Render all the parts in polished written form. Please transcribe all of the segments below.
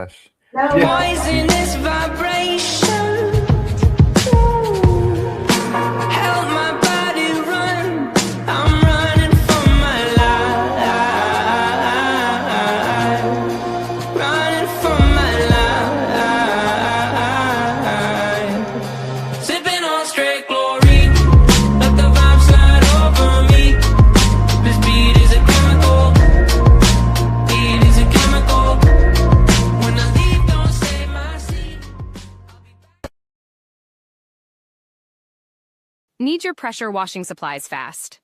Yeah. Poisonous vibration. Help my body run. I'm running for my life. Running for my life. Sipping on straight glory. Let the vibe slide over me. This beat is a chemical. Beat is a chemical. When I leave, don't save my seat. Need your pressure washing supplies fast?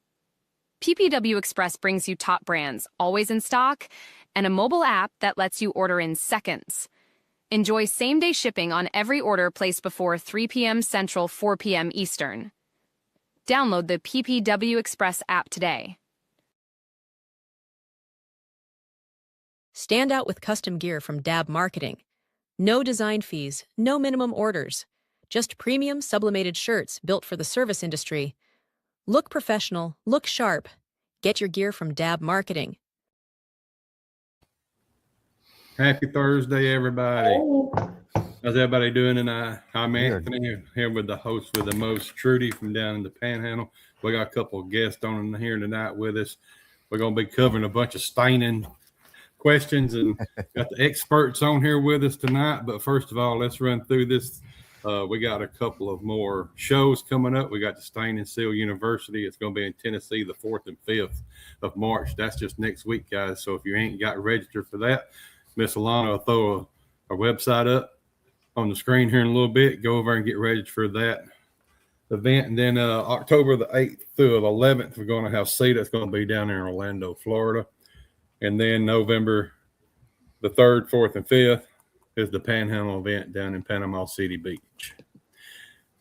PPW Express brings you top brands, always in stock, and a mobile app that lets you order in seconds. Enjoy same-day shipping on every order placed before 3 p.m. Central, 4 p.m. Eastern. Download the PPW Express app today. Stand out with custom gear from Dab Marketing. No design fees, no minimum orders. Just premium sublimated shirts built for the service industry. Look professional, look sharp. Get your gear from Dab Marketing. Happy Thursday, everybody. How's everybody doing tonight? I'm Anthony, here with the host with the most, Trudy from down in the Panhandle. We got a couple of guests on here tonight with us. We're going to be covering a bunch of staining questions and got the experts on here with us tonight. But first of all, let's run through this. We got a couple of more shows coming up. We got the Stain and Seal University. It's going to be in Tennessee the 4th and 5th of March. That's just next week, guys. So if you ain't got registered for that, Miss Alana will throw our website up on the screen here in a little bit. Go over and get registered for that event. And then October the 8th through the 11th, we're going to have SETA. It's going to be down there in Orlando, Florida. And then November the 3rd, 4th, and 5th is the Panhandle event down in Panama City Beach.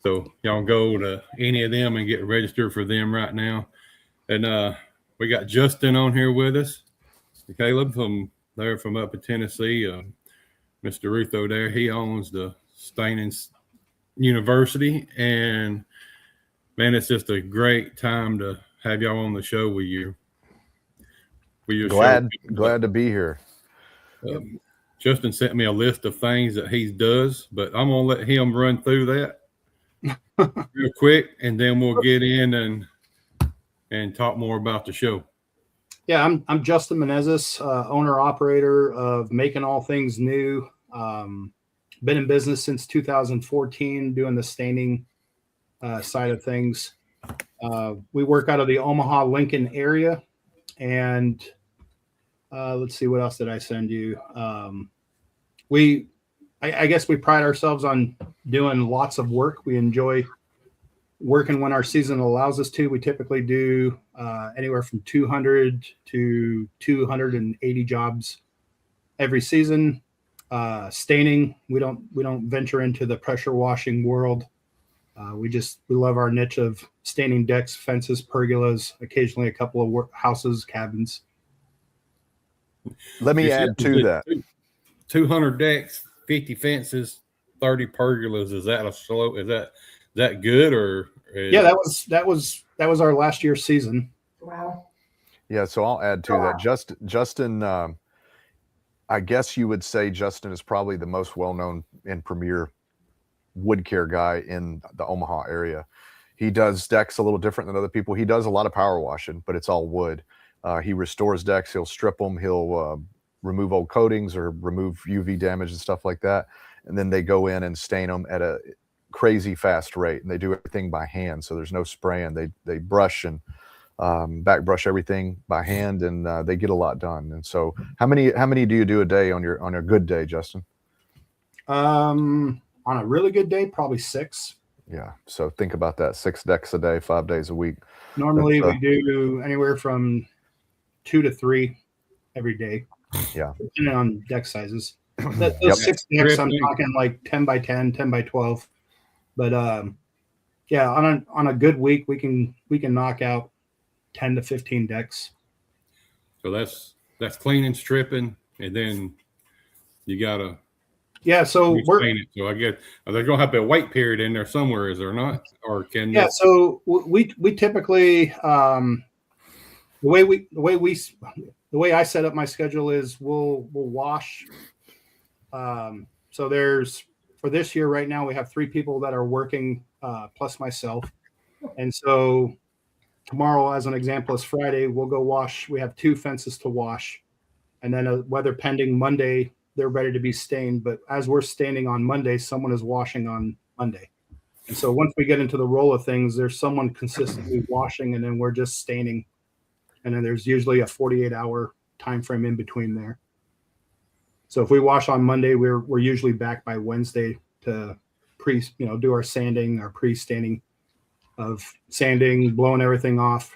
So y'all go to any of them and get registered for them right now. And we got Justin on here with us. Caleb from up in Tennessee. Mr. Rutho there, he owns the Staining University. And man, it's just a great time to have y'all on the show with you. Glad to be here. Justin sent me a list of things that he does, but I'm gonna let him run through that real quick, and then we'll get in and talk more about the show. Yeah, I'm Justin Menezes, owner operator of Making All Things New. Been in business since 2014, doing the staining side of things. We work out of the Omaha, Lincoln area, and let's see, what else did I send you? I guess we pride ourselves on doing lots of work. We enjoy working when our season allows us to. We typically do anywhere from 200 to 280 jobs every season. Staining, we don't venture into the pressure washing world. We love our niche of staining decks, fences, pergolas, occasionally a couple of houses, cabins. Let me add to that. 200 decks, 50 fences, 30 pergolas. Is that a slow? Is that good or? Yeah, that was our last year's season. Wow. Yeah, so I'll add to that. Justin, I guess you would say Justin is probably the most well-known and premier wood care guy in the Omaha area. He does decks a little different than other people. He does a lot of power washing, but it's all wood. He restores decks. He'll strip them. He'll remove old coatings or remove UV damage and stuff like that. And then they go in and stain them at a crazy fast rate. And they do everything by hand. So there's no spraying. They brush and back brush everything by hand, and they get a lot done. And so how many do you do a day on a good day, Justin? On a really good day, probably 6. Yeah. So think about that. 6 decks a day, 5 days a week. Normally we do anywhere from 2 to 3 every day. Yeah. Depending on deck sizes. Those 6 decks, I'm talking like 10 by 10, 10 by 12. But yeah, on a good week, we can knock out 10 to 15 decks. So that's cleaning, stripping, and then you gotta so we're paint it. So I guess there's gonna have to be a wait period in there somewhere, is there not? Or can so we typically the way I set up my schedule is we'll wash So there's, for this year right now, we have 3 people that are working, plus myself. And so tomorrow, as an example, is Friday. We'll go wash. We have 2 fences to wash. And then weather pending Monday, they're ready to be stained. But as we're staining on Monday, someone is washing on Monday. And so once we get into the roll of things, there's someone consistently washing, and then we're just staining. And then there's usually a 48-hour time frame in between there. So if we wash on Monday, we're usually back by Wednesday to do our sanding, our pre-staining of sanding, blowing everything off,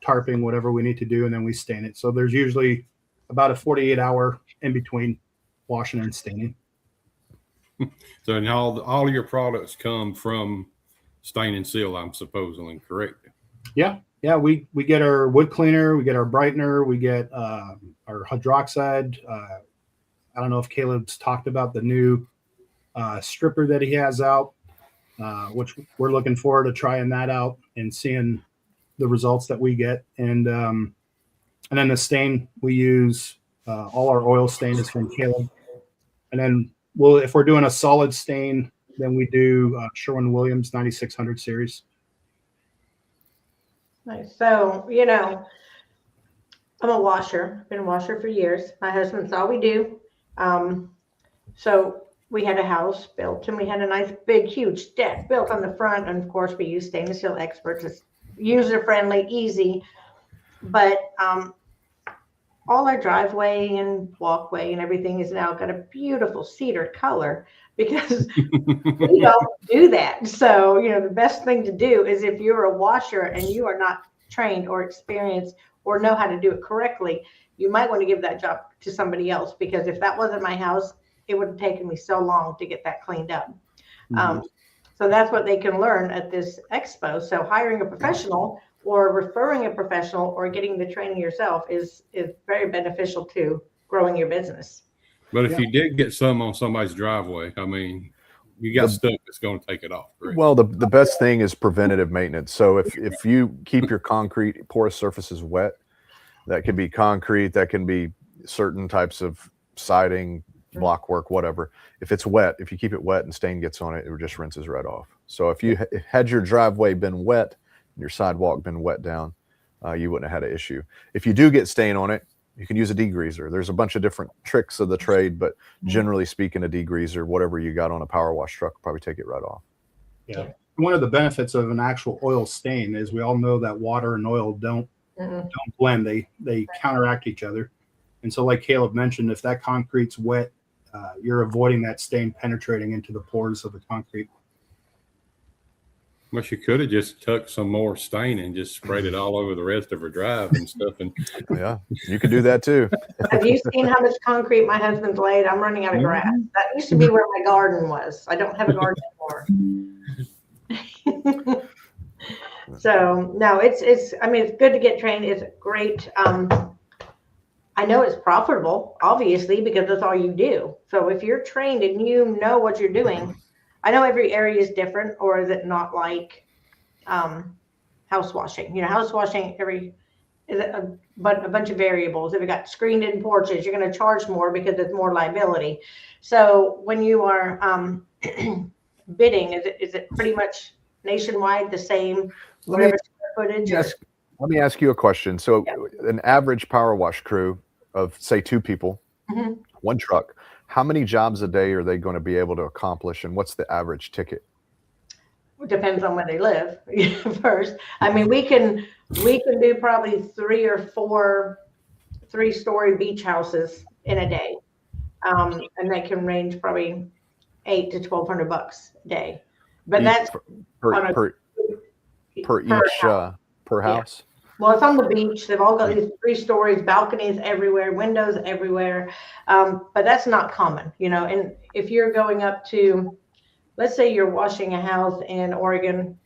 tarping, whatever we need to do, and then we stain it. So there's usually about a 48-hour in between washing and staining. So and all your products come from Stain and Seal, I'm supposedly correct. Yeah. We get our wood cleaner, we get our brightener, we get our hydroxide. I don't know if Caleb's talked about the new stripper that he has out, which we're looking forward to trying that out and seeing the results that we get. And then the stain we use, all our oil stain is from Caleb. And then if we're doing a solid stain, then we do Sherwin-Williams 9600 series. Nice. So, I'm a washer, been a washer for years. My husband's all we do. So we had a house built and we had a nice big, huge deck built on the front. And of course we use stainless steel experts. It's user friendly, easy, but, all our driveway and walkway and everything is now got a beautiful cedar color because we don't do that. So, the best thing to do is if you're a washer and you are not trained or experienced or know how to do it correctly, you might want to give that job to somebody else, because if that wasn't my house, it would have taken me so long to get that cleaned up. So that's what they can learn at this expo. So hiring a professional or referring a professional or getting the training yourself is very beneficial to growing your business. But if you did get some on somebody's driveway, I mean, you got stuff that's going to take it off. Correct? Well, the best thing is preventative maintenance. So if you keep your concrete porous surfaces wet, that can be concrete, that can be certain types of siding, block work, whatever. If it's wet, if you keep it wet and stain gets on it, it just rinses right off. So if you had your driveway been wet, your sidewalk been wet down, you wouldn't have had an issue. If you do get stain on it, you can use a degreaser. There's a bunch of different tricks of the trade, but generally speaking, a degreaser, whatever you got on a power wash truck, will probably take it right off. Yeah. One of the benefits of an actual oil stain is we all know that water and oil don't blend. They counteract each other. And so like Caleb mentioned, if that concrete's wet, you're avoiding that stain penetrating into the pores of the concrete. Well, she could have just tucked some more stain and just sprayed it all over the rest of her drive and stuff. And yeah, you can do that too. Have you seen how much concrete my husband's laid? I'm running out of grass. That used to be where my garden was. I don't have a garden anymore. So no, it's I mean, it's good to get trained. It's great. I know it's profitable, obviously, because that's all you do. So if you're trained and you know what you're doing, I know every area is different, or is it not like house washing? House washing but a bunch of variables. If you got screened in porches, you're going to charge more because it's more liability. So when you are bidding, is it pretty much nationwide the same? Whatever square footage? Yes. Let me ask you a question. So an average power wash crew of say 2 people, one truck, how many jobs a day are they going to be able to accomplish, and what's the average ticket? It depends on where they live first. I mean, we can do probably 3 or 4 3-story beach houses in a day. And they can range probably $800 to $1,200 a day. But that's per house. Well, it's on the beach. They've all got these 3 stories, balconies everywhere, windows everywhere. But that's not common, and if you're going up to, let's say you're washing a house in Oregon,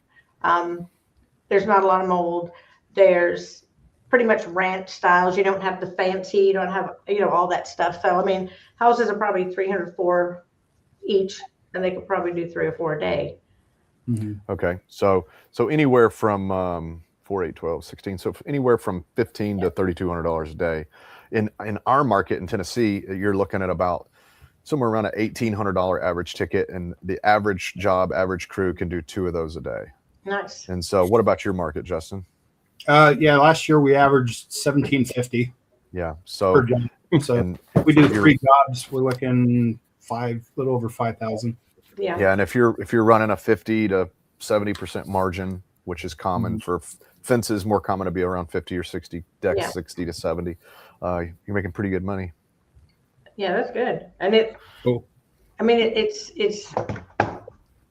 there's not a lot of mold. There's pretty much ranch styles. You don't have the fancy, you don't have, all that stuff. So, I mean, houses are probably 304 each, and they could probably do 3 or 4 a day. Okay. So anywhere from 4, 8, 12, 16. So anywhere from $1,500 to $3,200 a day. In our market in Tennessee, you're looking at about somewhere around an $1,800 average ticket, and the average job, average crew can do 2 of those a day. Nice. And so, what about your market, Justin? Yeah, last year we averaged 1750 Yeah. per So, job. So and if we do you're- 3 jobs, we're looking little over 5,000. Yeah. yeah, and if you're running a 50 to 70% margin, which is common for fences, more common to be around 50 or 60, decks Yeah. 60 to 70, you're making pretty good money. Yeah, that's good. And it, Cool. I mean, it's,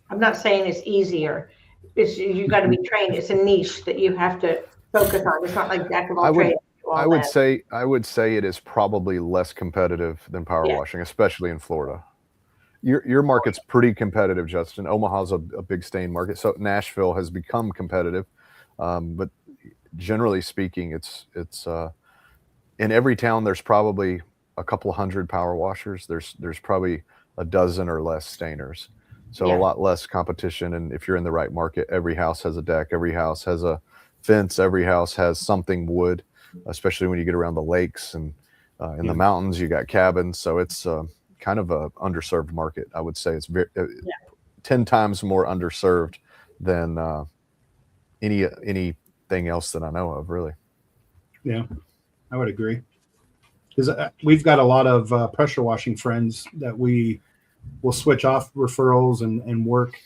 I'm not saying it's easier. It's, you got to be trained. It's a niche that you have to focus on. It's not like jack of all trades. do all I would that. say it is probably less competitive than power Yeah. washing, especially in Florida. Your market's pretty competitive, Justin. Omaha's a big stain market, so Nashville has become competitive, but generally speaking, it's in every town there's probably a couple hundred power washers. There's probably a dozen or less stainers, so Yeah. a lot less competition. And if you're in the right market, every house has a deck, every house has a fence, every house has something wood, especially when you get around the lakes and in the mountains, you got cabins. So it's kind of a underserved market. I would say it's 10 times more underserved than anything else that I know of, really. Yeah, I would agree. Because we've got a lot of pressure washing friends that we will switch off referrals and work.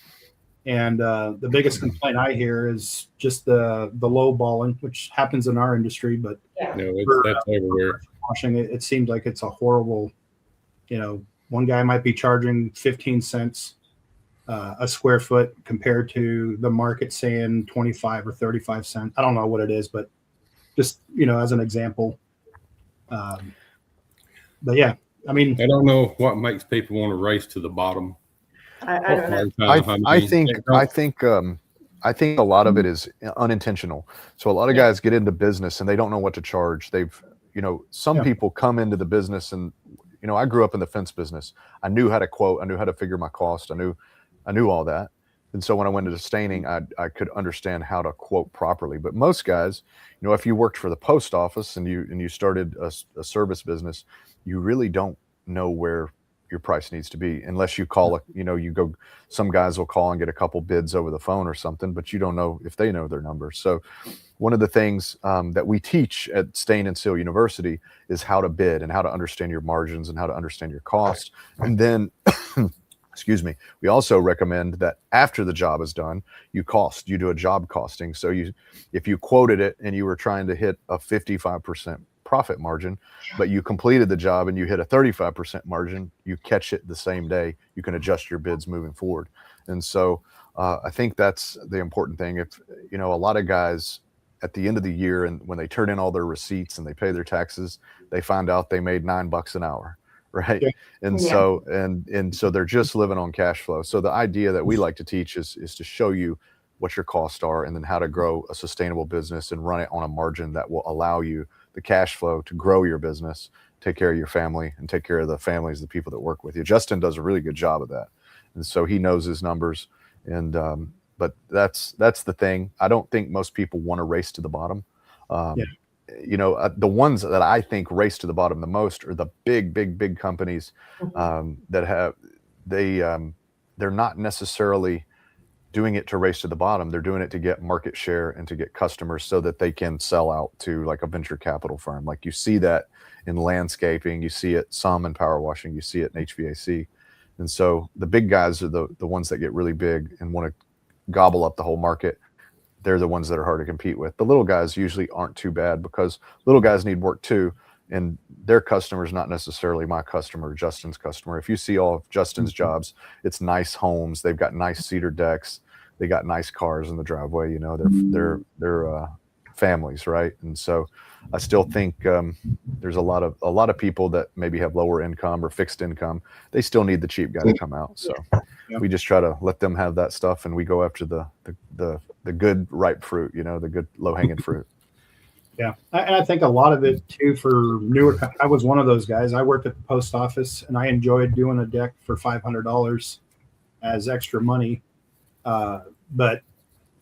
And the biggest complaint I hear is just the low balling, which happens in our industry, but No, For, that's everywhere. washing it seemed like it's a horrible, one guy might be charging 15 cents a square foot compared to the market saying 25 or 35 cents. I don't know what it is, but just, as an example. But yeah, I mean, I don't know what makes people want to race to the bottom. I don't know. I think a lot of it is unintentional. So a lot of guys get into business and they don't know what to charge. Some people come into the business and, I grew up in the fence business. I knew how to quote. I knew how to figure my cost. I knew all that. And so when I went into staining, I could understand how to quote properly. But most guys, if you worked for the post office and you started a service business, you really don't know where your price needs to be unless you call some guys will call and get a couple bids over the phone or something, but you don't know if they know their numbers. So one of the things that we teach at Stain and Seal University is how to bid and how to understand your margins and how to understand your cost. And then excuse me, we also recommend that after the job is done, you do a job costing. So if you quoted it and you were trying to hit a 55% profit margin, but you completed the job and you hit a 35% margin, you catch it the same day. You can adjust your bids moving forward. And so I think that's the important thing. If, a lot of guys at the end of the year and when they turn in all their receipts and they pay their taxes, they find out they made $9 an hour. Right. Yeah. And Yeah. so, and so they're just living on cash flow. So the idea that we like to teach is to show you what your costs are and then how to grow a sustainable business and run it on a margin that will allow you the cash flow to grow your business, take care of your family and take care of the families, the people that work with you. Justin does a really good job of that. And so he knows his numbers. And, but that's the thing. I don't think most people want to race to the bottom. The ones that I think race to the bottom the most are the big companies that have, they're not necessarily doing it to race to the bottom. They're doing it to get market share and to get customers so that they can sell out to like a venture capital firm. Like you see that in landscaping, you see it some in power washing, you see it in HVAC. And so the big guys are the ones that get really big and want to gobble up the whole market. They're the ones that are hard to compete with. The little guys usually aren't too bad because little guys need work too. And their customer is not necessarily my customer, Justin's customer. If you see all of Justin's jobs, it's nice homes. They've got nice cedar decks. They got nice cars in the driveway. They're families, right? And so I still think there's a lot of people that maybe have lower income or fixed income. They still need the cheap guy to come out. So we just try to let them have that stuff, and we go after the good ripe fruit. The good low hanging fruit. yeah. And I think a lot of it too for newer. I was one of those guys. I worked at the post office and I enjoyed doing a deck for $500 as extra money. But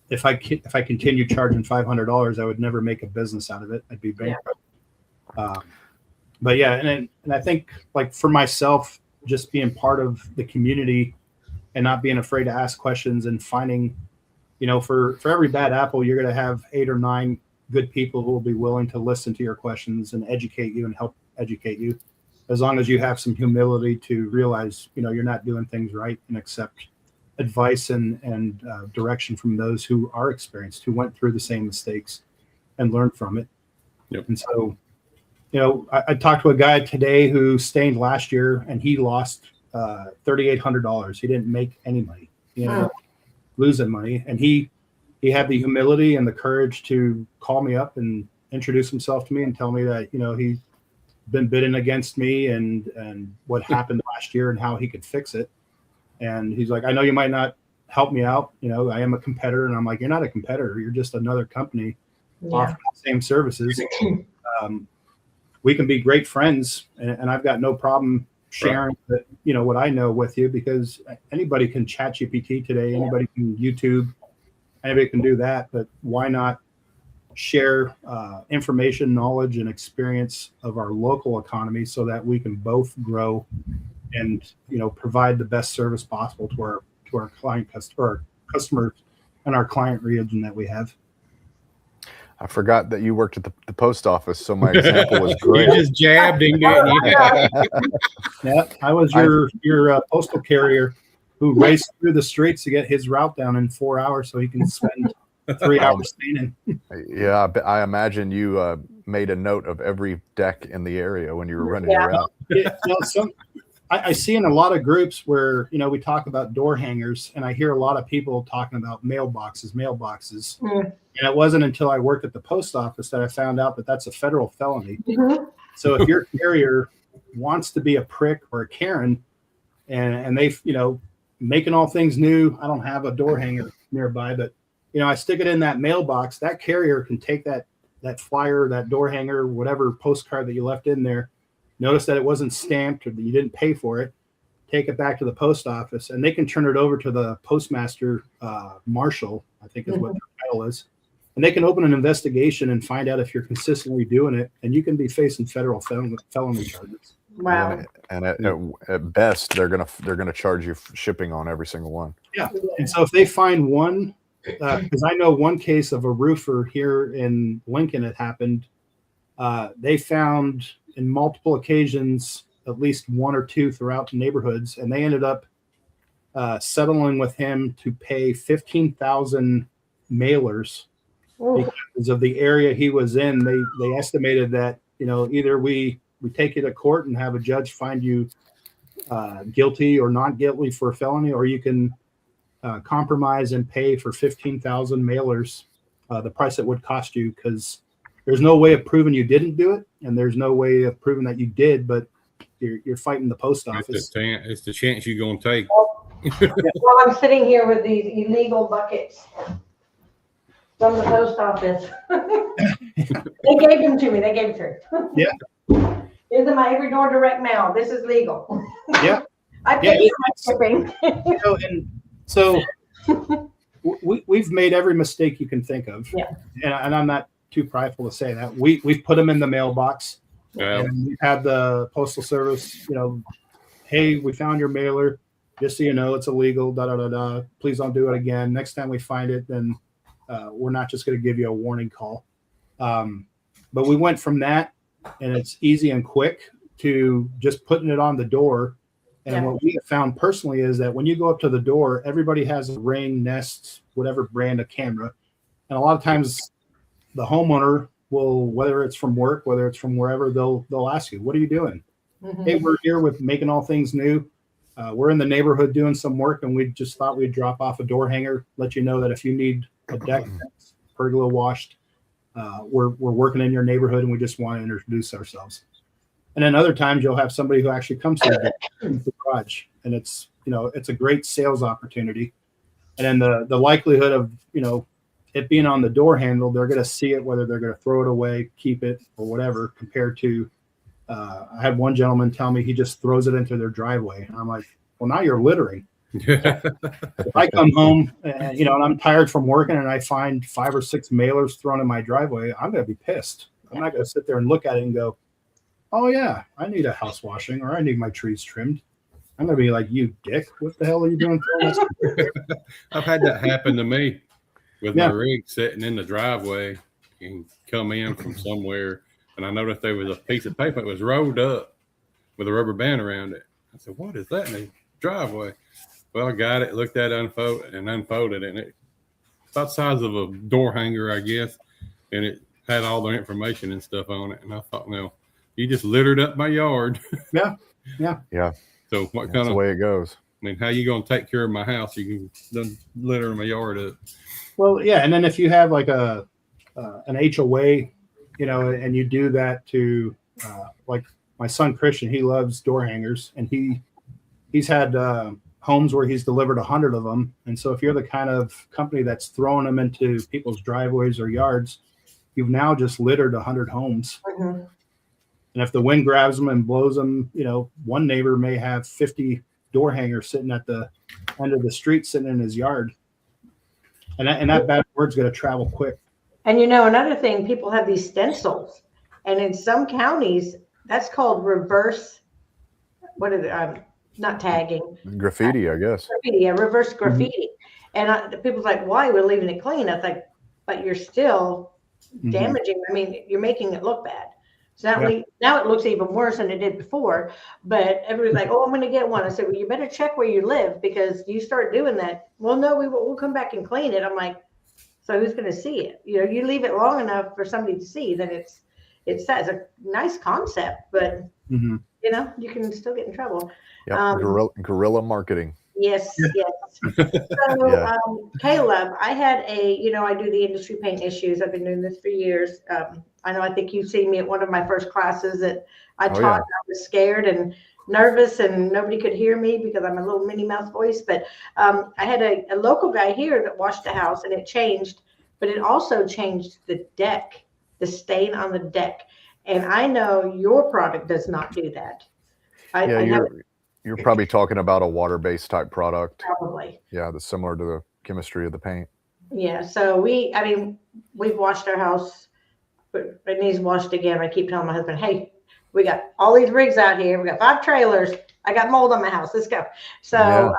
if I continued charging $500, I would never make a business out of it. I'd be bankrupt. But yeah, and I think like for myself, just being part of the community and not being afraid to ask questions and finding, for every bad apple, you're going to have 8 or 9 good people who will be willing to listen to your questions and educate you and help educate you, as long as you have some humility to realize, you're not doing things right, and accept advice and direction from those who are experienced, who went through the same mistakes and learned from it. Yep. And so, I talked to a guy today who stained last year, and he lost $3,800. He didn't make any money. He ended up losing money, and he had the humility and the courage to call me up and introduce himself to me and tell me that he's been bidding against me and what happened last year and how he could fix it. And he's like, I know you might not help me out. I am a competitor. And I'm like, you're not a competitor. You're just another company offering the same services. We can be great friends, and I've got no problem sharing what I know with you, because anybody can chat GPT today. Anybody can YouTube. Anybody can do that. But why not share information, knowledge, and experience of our local economy so that we can both grow and provide the best service possible to our customers and our client region that we have. I forgot that you worked at the post office, so my example was You great. just jabbed him, didn't you? Yeah, I was your postal carrier who raced through the streets to get his route down in 4 hours so he can spend 3 hours staining. Yeah, I imagine you made a note of every deck in the area when you were running your route. I see in a lot of groups where, we talk about door hangers, and I hear a lot of people talking about mailboxes. And it wasn't until I worked at the post office that I found out that that's a federal felony. So if your carrier wants to be a prick or a Karen, and they, making all things new, I don't have a door hanger nearby, but, I stick it in that mailbox, that carrier can take that flyer, that door hanger, whatever postcard that you left in there, notice that it wasn't stamped or that you didn't pay for it, take it back to the post office, and they can turn it over to the postmaster marshal, I think is what their title is. And they can open an investigation and find out if you're consistently doing it, and you can be facing federal felony charges. Wow. And at best, they're gonna charge you shipping on every single one. Yeah. And so if they find one, because I know one case of a roofer here in Lincoln, it happened. They found in multiple occasions at least 1 or 2 throughout the neighborhoods, and they ended up settling with him to pay 15,000 mailers because of the area he was in. They estimated that either we take you to court and have a judge find you guilty or not guilty for a felony, or you can compromise and pay for 15,000 mailers the price it would cost you, because there's no way of proving you didn't do it, and there's no way of proving that you did, but you're fighting the post office. It's the chance you're going to take. Well, I'm sitting here with these illegal buckets from the post office. They gave them to me. They gave it to her. Yeah. These are my every door direct mail. This is legal. Yeah. I paid for my shipping. And so we've made every mistake you can think of. Yeah. And I'm not too prideful to say that. We've put them in the mailbox. Well, And we've had the postal service, hey, we found your mailer. Just so you know, it's illegal. Please don't do it again. Next time we find it, then we're not just going to give you a warning call. But we went from that, and it's easy and quick, to just putting it on the door. And what we have found personally is that when you go up to the door, everybody has a Ring, Nest, whatever brand of camera. And a lot of times the homeowner will, whether it's from work, whether it's from wherever, they'll ask you, what are you doing? Hey, we're here with Making All Things New. We're in the neighborhood doing some work, and we just thought we'd drop off a door hanger, let you know that if you need a deck that's pergola washed, we're working in your neighborhood, and we just want to introduce ourselves. And then other times you'll have somebody who actually comes to the garage, and it's a great sales opportunity. And then the likelihood of it being on the door handle, they're going to see it, whether they're going to throw it away, keep it, or whatever, compared to I had one gentleman tell me he just throws it into their driveway. And I'm like, well, now you're littering. If I come home and, and I'm tired from working and I find 5 or 6 mailers thrown in my driveway, I'm going to be pissed. I'm not going to sit there and look at it and go, oh yeah, I need a house washing, or I need my trees trimmed. I'm gonna be like, you dick, what the hell are you doing? I've had that happen to me with Yeah. my rig sitting in the driveway and come in from somewhere, and I noticed there was a piece of paper that was rolled up with a rubber band around it. I said, "What is that in the driveway?" Well, I got it, looked at it, unfolded it, and it about the size of a door hanger, I guess, and it had all the information and stuff on it. And I thought, no, you just littered up my yard. Yeah. So what That's kind the of? way it goes. I mean, how you gonna take care of my house? You can done litter my yard up. Well, yeah, and then if you have like an HOA, and you do that to like my son Christian, he loves door hangers, and he's had homes where he's delivered 100 of them. And so if you're the kind of company that's throwing them into people's driveways or yards, you've now just littered 100 homes. Mhm. And if the wind grabs them and blows them, one neighbor may have 50 door hangers sitting at the end of the street, sitting in his yard. And that bad word's going to travel quick. And another thing, people have these stencils, and in some counties, that's called reverse. What is it? Not tagging. Graffiti, I guess. Graffiti, yeah, reverse graffiti. And people's like, why? We're leaving it clean. I was like, but you're still damaging. I mean, you're making it look bad. So now it looks even worse than it did before. But everybody's like, oh, I'm going to get one. I said, well, you better check where you live, because you start doing that. Well, no, we'll come back and clean it. I'm like, so who's going to see it? You leave it long enough for somebody to see, then it's a nice concept, but you can still get in trouble. Yeah, guerrilla marketing. Yes. So, Caleb, I had I do the industry paint issues. I've been doing this for years. I think you've seen me at one of my first classes that I taught. Yeah. I was scared and nervous, and nobody could hear me because I'm a little Minnie Mouse voice. But I had a local guy here that washed the house, and it changed, but it also changed the deck, the stain on the deck. And I know your product does not do that. You're probably talking about a water-based type product. Probably. Yeah, that's similar to the chemistry of the paint. Yeah. So we've washed our house, but it needs washed again. I keep telling my husband, hey, we got all these rigs out here. We got 5 trailers. I got mold on my house. Let's go. So,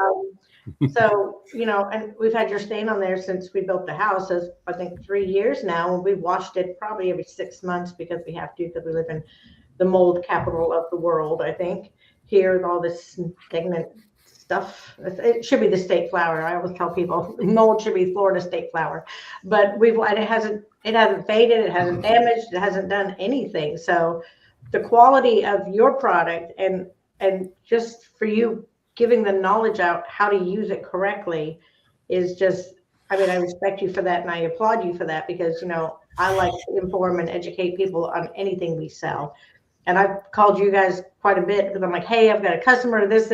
and we've had your stain on there since we built the house. As I think 3 years now. And we've washed it probably every 6 months because we have to, because we live in the mold capital of the world, I think. Here with all this stagnant stuff. It should be the state flower. I always tell people mold should be Florida state flower, but it hasn't faded, it hasn't damaged, it hasn't done anything. So the quality of your product and just for you giving the knowledge out how to use it correctly is just, I respect you for that, and I applaud you for that, because I like to inform and educate people on anything we sell. And I've called you guys quite a bit because I'm like, hey, I've got a customer, this,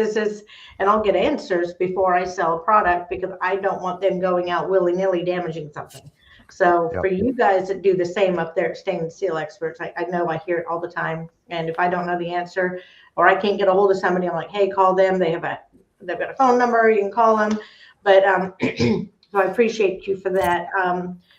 and I'll get answers before I sell a product, because I don't want them going out willy-nilly damaging something. So for you guys that do the same up there at Stain and Seal Experts, I know I hear it all the time. And if I don't know the answer or I can't get a hold of somebody, I'm like, hey, call them. They've got a phone number, you can call them. But so I appreciate you for that.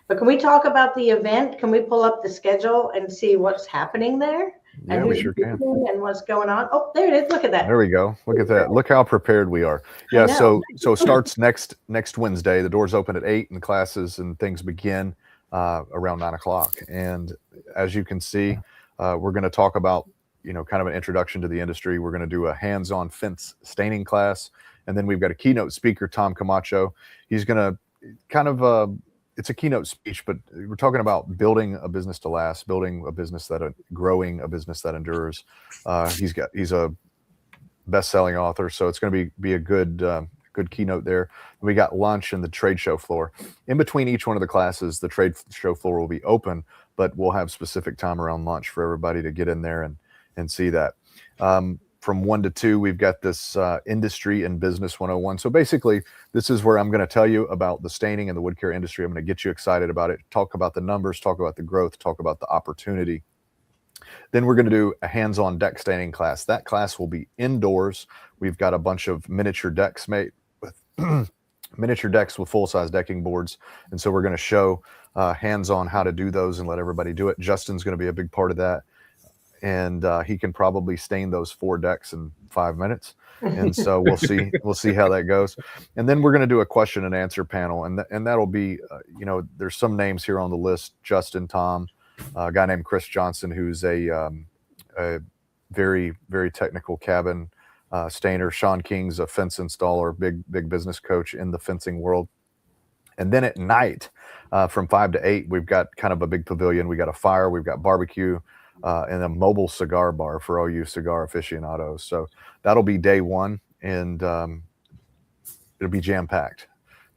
But can we talk about the event? Can we pull up the schedule and see what's happening there? Yeah, we sure can. And what's going on? Oh, there it is. Look at that. There we go. Look at that. Look how prepared we are. Yeah. So it starts next Wednesday. The doors open at 8 and classes and things begin around 9 o'clock. And as you can see, we're going to talk about, kind of an introduction to the industry. We're going to do a hands-on fence staining class. And then we've got a keynote speaker, Tom Camacho. He's going to kind of, it's a keynote speech, but we're talking about building a business to last, growing a business that endures. He's a best-selling author, so it's going to be a good keynote there. We got lunch in the trade show floor. In between each one of the classes, the trade show floor will be open, but we'll have specific time around lunch for everybody to get in there and see that. From 1 to 2, we've got this industry and business 101. So basically, this is where I'm going to tell you about the staining and the wood care industry. I'm going to get you excited about it, talk about the numbers, talk about the growth, talk about the opportunity. Then we're going to do a hands-on deck staining class. That class will be indoors. We've got a bunch of miniature decks made with miniature decks with full-size decking boards. And so we're going to show hands-on how to do those and let everybody do it. Justin's going to be a big part of that. and he can probably stain those 4 decks in 5 minutes. And so we'll see how that goes. And then we're going to do a question and answer panel, and that'll be there's some names here on the list: Justin, Tom, a guy named Chris Johnson, who's a very, very technical cabin stainer. Sean King's a fence installer, big business coach in the fencing world. And then at night, from 5 to 8, we've got kind of a big pavilion. We got a fire, we've got barbecue, and a mobile cigar bar for all you cigar aficionados. So that'll be day one, and it'll be jam-packed.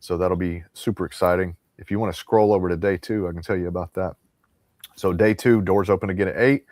So that'll be super exciting. If you want to scroll over to day 2, I can tell you about that. So day 2, doors open again at 8.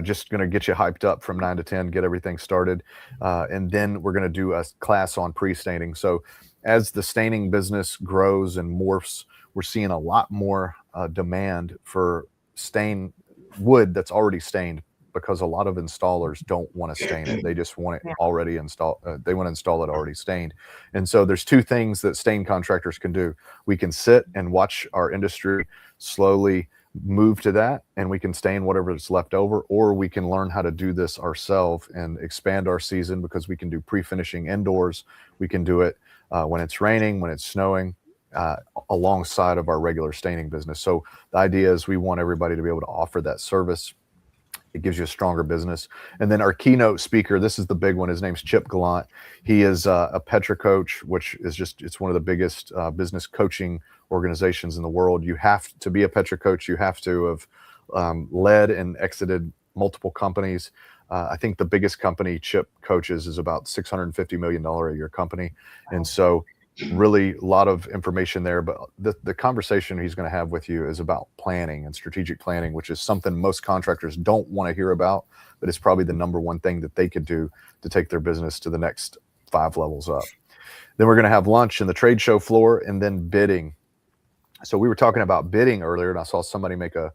Just going to get you hyped up from 9 to 10, get everything started. And then we're going to do a class on pre-staining. So as the staining business grows and morphs, we're seeing a lot more demand for stain wood that's already stained, because a lot of installers don't want to stain it. They just want it already installed. They want to install it already stained. And so there's 2 things that stain contractors can do. We can sit and watch our industry slowly move to that, and we can stain whatever is left over, or we can learn how to do this ourselves and expand our season, because we can do pre-finishing indoors. We can do it when it's raining, when it's snowing, alongside of our regular staining business. So the idea is we want everybody to be able to offer that service. It gives you a stronger business. And then our keynote speaker, this is the big one. His name's Chip Gallant. He is a Petra coach, which is it's one of the biggest business coaching organizations in the world. You have to be a Petra coach. You have to have led and exited multiple companies. I think the biggest company Chip coaches is about $650 million a year company. And so really a lot of information there, but the conversation he's going to have with you is about planning and strategic planning, which is something most contractors don't want to hear about, but it's probably the number one thing that they could do to take their business to the next 5 levels up. Then we're going to have lunch in the trade show floor, and then bidding. So we were talking about bidding earlier, and I saw somebody make a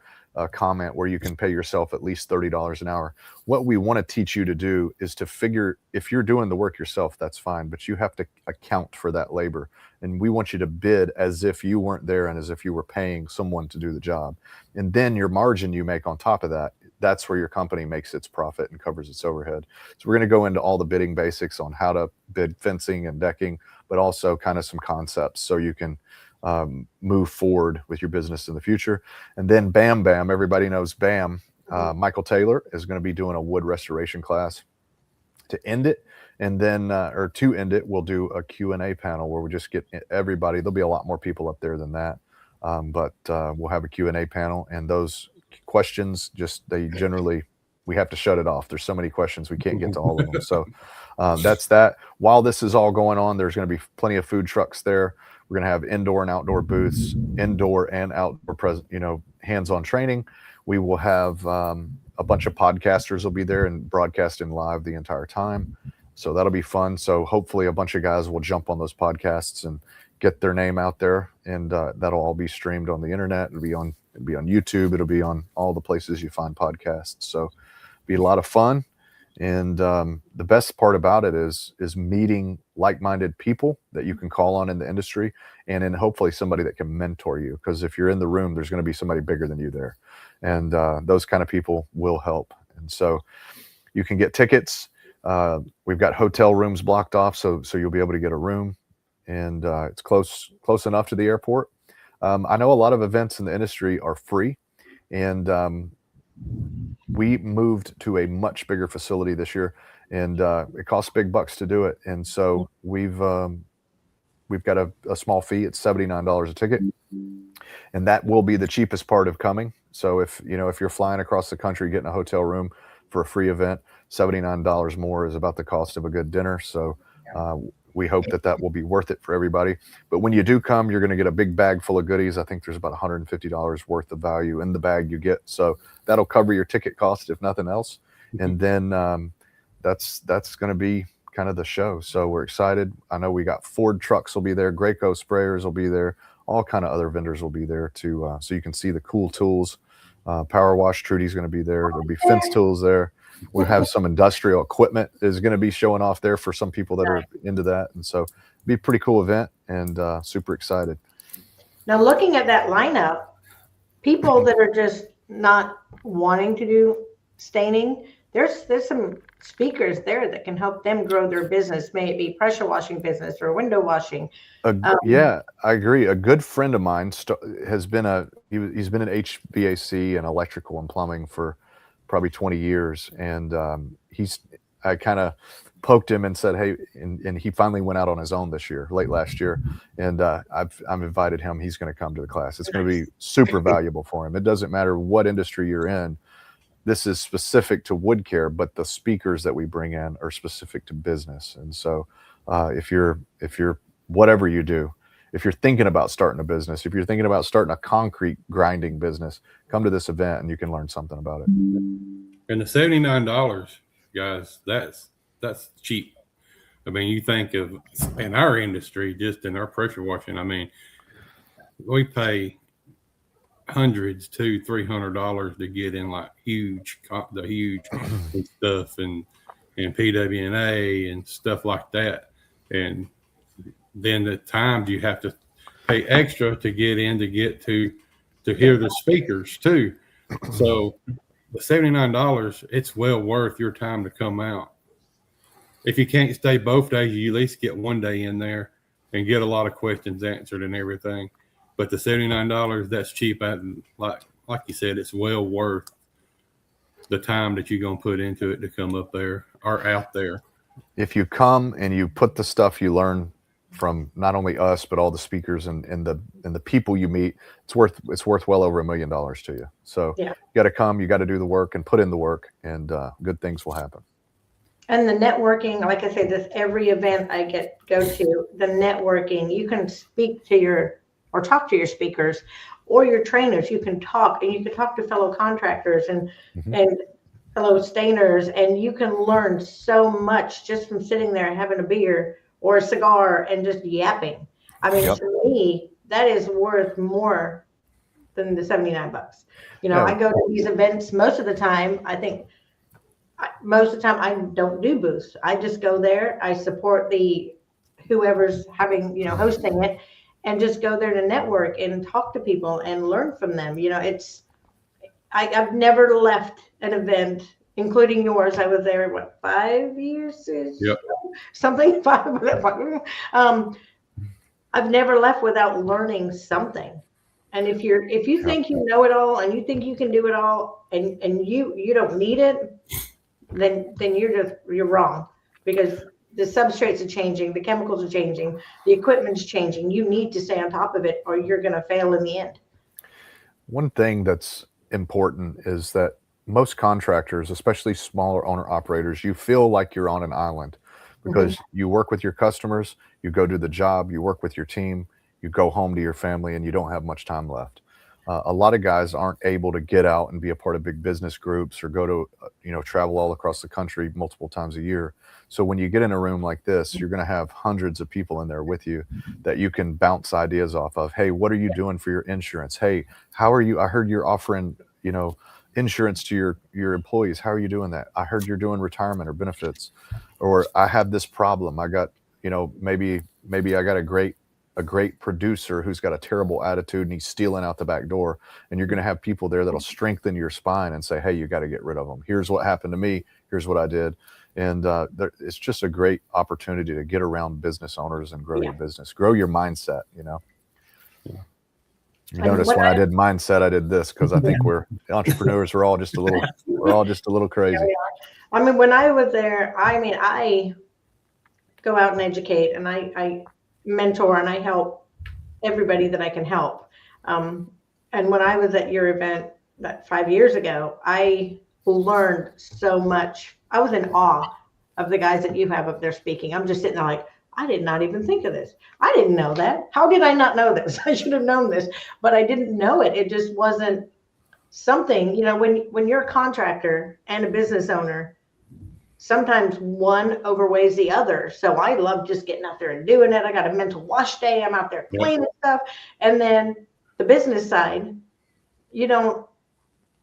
comment where you can pay yourself at least $30 an hour. What we want to teach you to do is to figure, if you're doing the work yourself, that's fine, but you have to account for that labor. And we want you to bid as if you weren't there and as if you were paying someone to do the job. And then your margin you make on top of that, that's where your company makes its profit and covers its overhead. So we're going to go into all the bidding basics on how to bid fencing and decking, but also kind of some concepts so you can move forward with your business in the future. And then Bam Bam, everybody knows Bam. Michael Taylor is going to be doing a wood restoration class to end it. And then, or to end it, we'll do a Q&A panel where we just get everybody. There'll be a lot more people up there than that. But we'll have a Q&A panel, and those questions we have to shut it off. There's so many questions, we can't get to all of them. So that's that. While this is all going on, there's going to be plenty of food trucks there. We're going to have indoor and outdoor booths, indoor and outdoor hands-on training. We will have a bunch of podcasters will be there and broadcasting live the entire time. So that'll be fun. So hopefully a bunch of guys will jump on those podcasts and get their name out there, and that'll all be streamed on the internet. It'll be on YouTube. It'll be on all the places you find podcasts. So it'll be a lot of fun. And the best part about it is meeting like-minded people that you can call on in the industry, and then hopefully somebody that can mentor you. Because if you're in the room, there's going to be somebody bigger than you there, and those kind of people will help. And so you can get tickets. We've got hotel rooms blocked off, so you'll be able to get a room, and it's close enough to the airport. I know a lot of events in the industry are free, and we moved to a much bigger facility this year, and it costs big bucks to do it. And so we've got a small fee. It's $79 a ticket, and that will be the cheapest part of coming. So if you're flying across the country, getting a hotel room for a free event, $79 more is about the cost of a good dinner. So we hope that will be worth it for everybody. But when you do come, you're going to get a big bag full of goodies. I think there's about $150 worth of value in the bag you get. So that'll cover your ticket cost, if nothing else. And then that's going to be kind of the show. So we're excited. I know we got Ford trucks will be there. Graco sprayers will be there. All kind of other vendors will be there too. So you can see the cool tools. Power Wash, Trudy's going to be there. There'll be fence tools there. We'll have some industrial equipment is going to be showing off there for some people that are into that. And so it'll be a pretty cool event, and super excited. Now, looking at that lineup, people that are just not wanting to do staining, there's some speakers there that can help them grow their business, may it be pressure washing business or window washing. Yeah, I agree. A good friend of mine has been he's been in HVAC and electrical and plumbing for probably 20 years, and I kind of poked him and said, hey, and he finally went out on his own this year, late last year, and I've invited him. He's going to come to the class. It's going to be super valuable for him. It doesn't matter what industry you're in. This is specific to wood care, but the speakers that we bring in are specific to business. And so if you're whatever you do, if you're thinking about starting a business, if you're thinking about starting a concrete grinding business, come to this event and you can learn something about it. And the $79, guys, that's cheap. I mean, you think of in our industry, just in our pressure washing, I mean, we pay hundreds to $300 to get in like the huge stuff and PW&A and stuff like that. And then the times you have to pay extra to get in to hear the speakers too. So the $79, it's well worth your time to come out. If you can't stay both days, you at least get one day in there and get a lot of questions answered and everything. But the $79, that's cheap. And like you said, it's well worth the time that you're going to put into it to come up there or out there. If you come and you put the stuff you learn from not only us, but all the speakers and the people you meet, it's worth well over $1 million to you. So you got to come, you got to do the work and put in the work, and good things will happen. And the networking, like I say, this every event I go to, the networking, you can speak to or talk to your speakers or your trainers. You can talk, and you can talk to fellow contractors and fellow stainers, and you can learn so much just from sitting there and having a beer or a cigar and just yapping. I mean, to me, that is worth more than the $79. You know, I go to these events most of the time. I think most of the time I don't do booths. I just go there. I support whoever's having, hosting it, and just go there to network and talk to people and learn from them. You know, I've never left an event, including yours. I was there, 5 years? Yep. Something. I've never left without learning something. And if you think you know it all and you think you can do it all and you don't need it, then you're wrong, because the substrates are changing, the chemicals are changing, the equipment's changing. You need to stay on top of it or you're going to fail in the end. One thing that's important is that most contractors, especially smaller owner operators, you feel like you're on an island because you work with your customers, you go do the job, you work with your team, you go home to your family, and you don't have much time left. A lot of guys aren't able to get out and be a part of big business groups or go to, travel all across the country multiple times a year. So when you get in a room like this, you're going to have hundreds of people in there with you that you can bounce ideas off of. Hey, what are you doing for your insurance? Hey, how are you? I heard you're offering, insurance to your employees. How are you doing that? I heard you're doing retirement or benefits. Or I have this problem. I got, maybe I got a great producer who's got a terrible attitude and he's stealing out the back door, and you're going to have people there that'll strengthen your spine and say, hey, you got to get rid of them. Here's what happened to me. Here's what I did. And it's just a great opportunity to get around business owners and grow your business, grow your mindset. You notice when I did mindset, I did this because I think we're entrepreneurs. We're all just a little crazy. I mean, when I was there, I go out and educate, and I mentor, and I help everybody that I can help. And when I was at your event that 5 years ago, I learned so much. I was in awe of the guys that you have up there speaking. I'm just sitting there like, I did not even think of this. I didn't know that. How did I not know this? I should have known this, but I didn't know it. It just wasn't something, when you're a contractor and a business owner, sometimes one overweighs the other. So I love just getting out there and doing it. I got a mental wash day. I'm out there cleaning stuff. And then the business side, you don't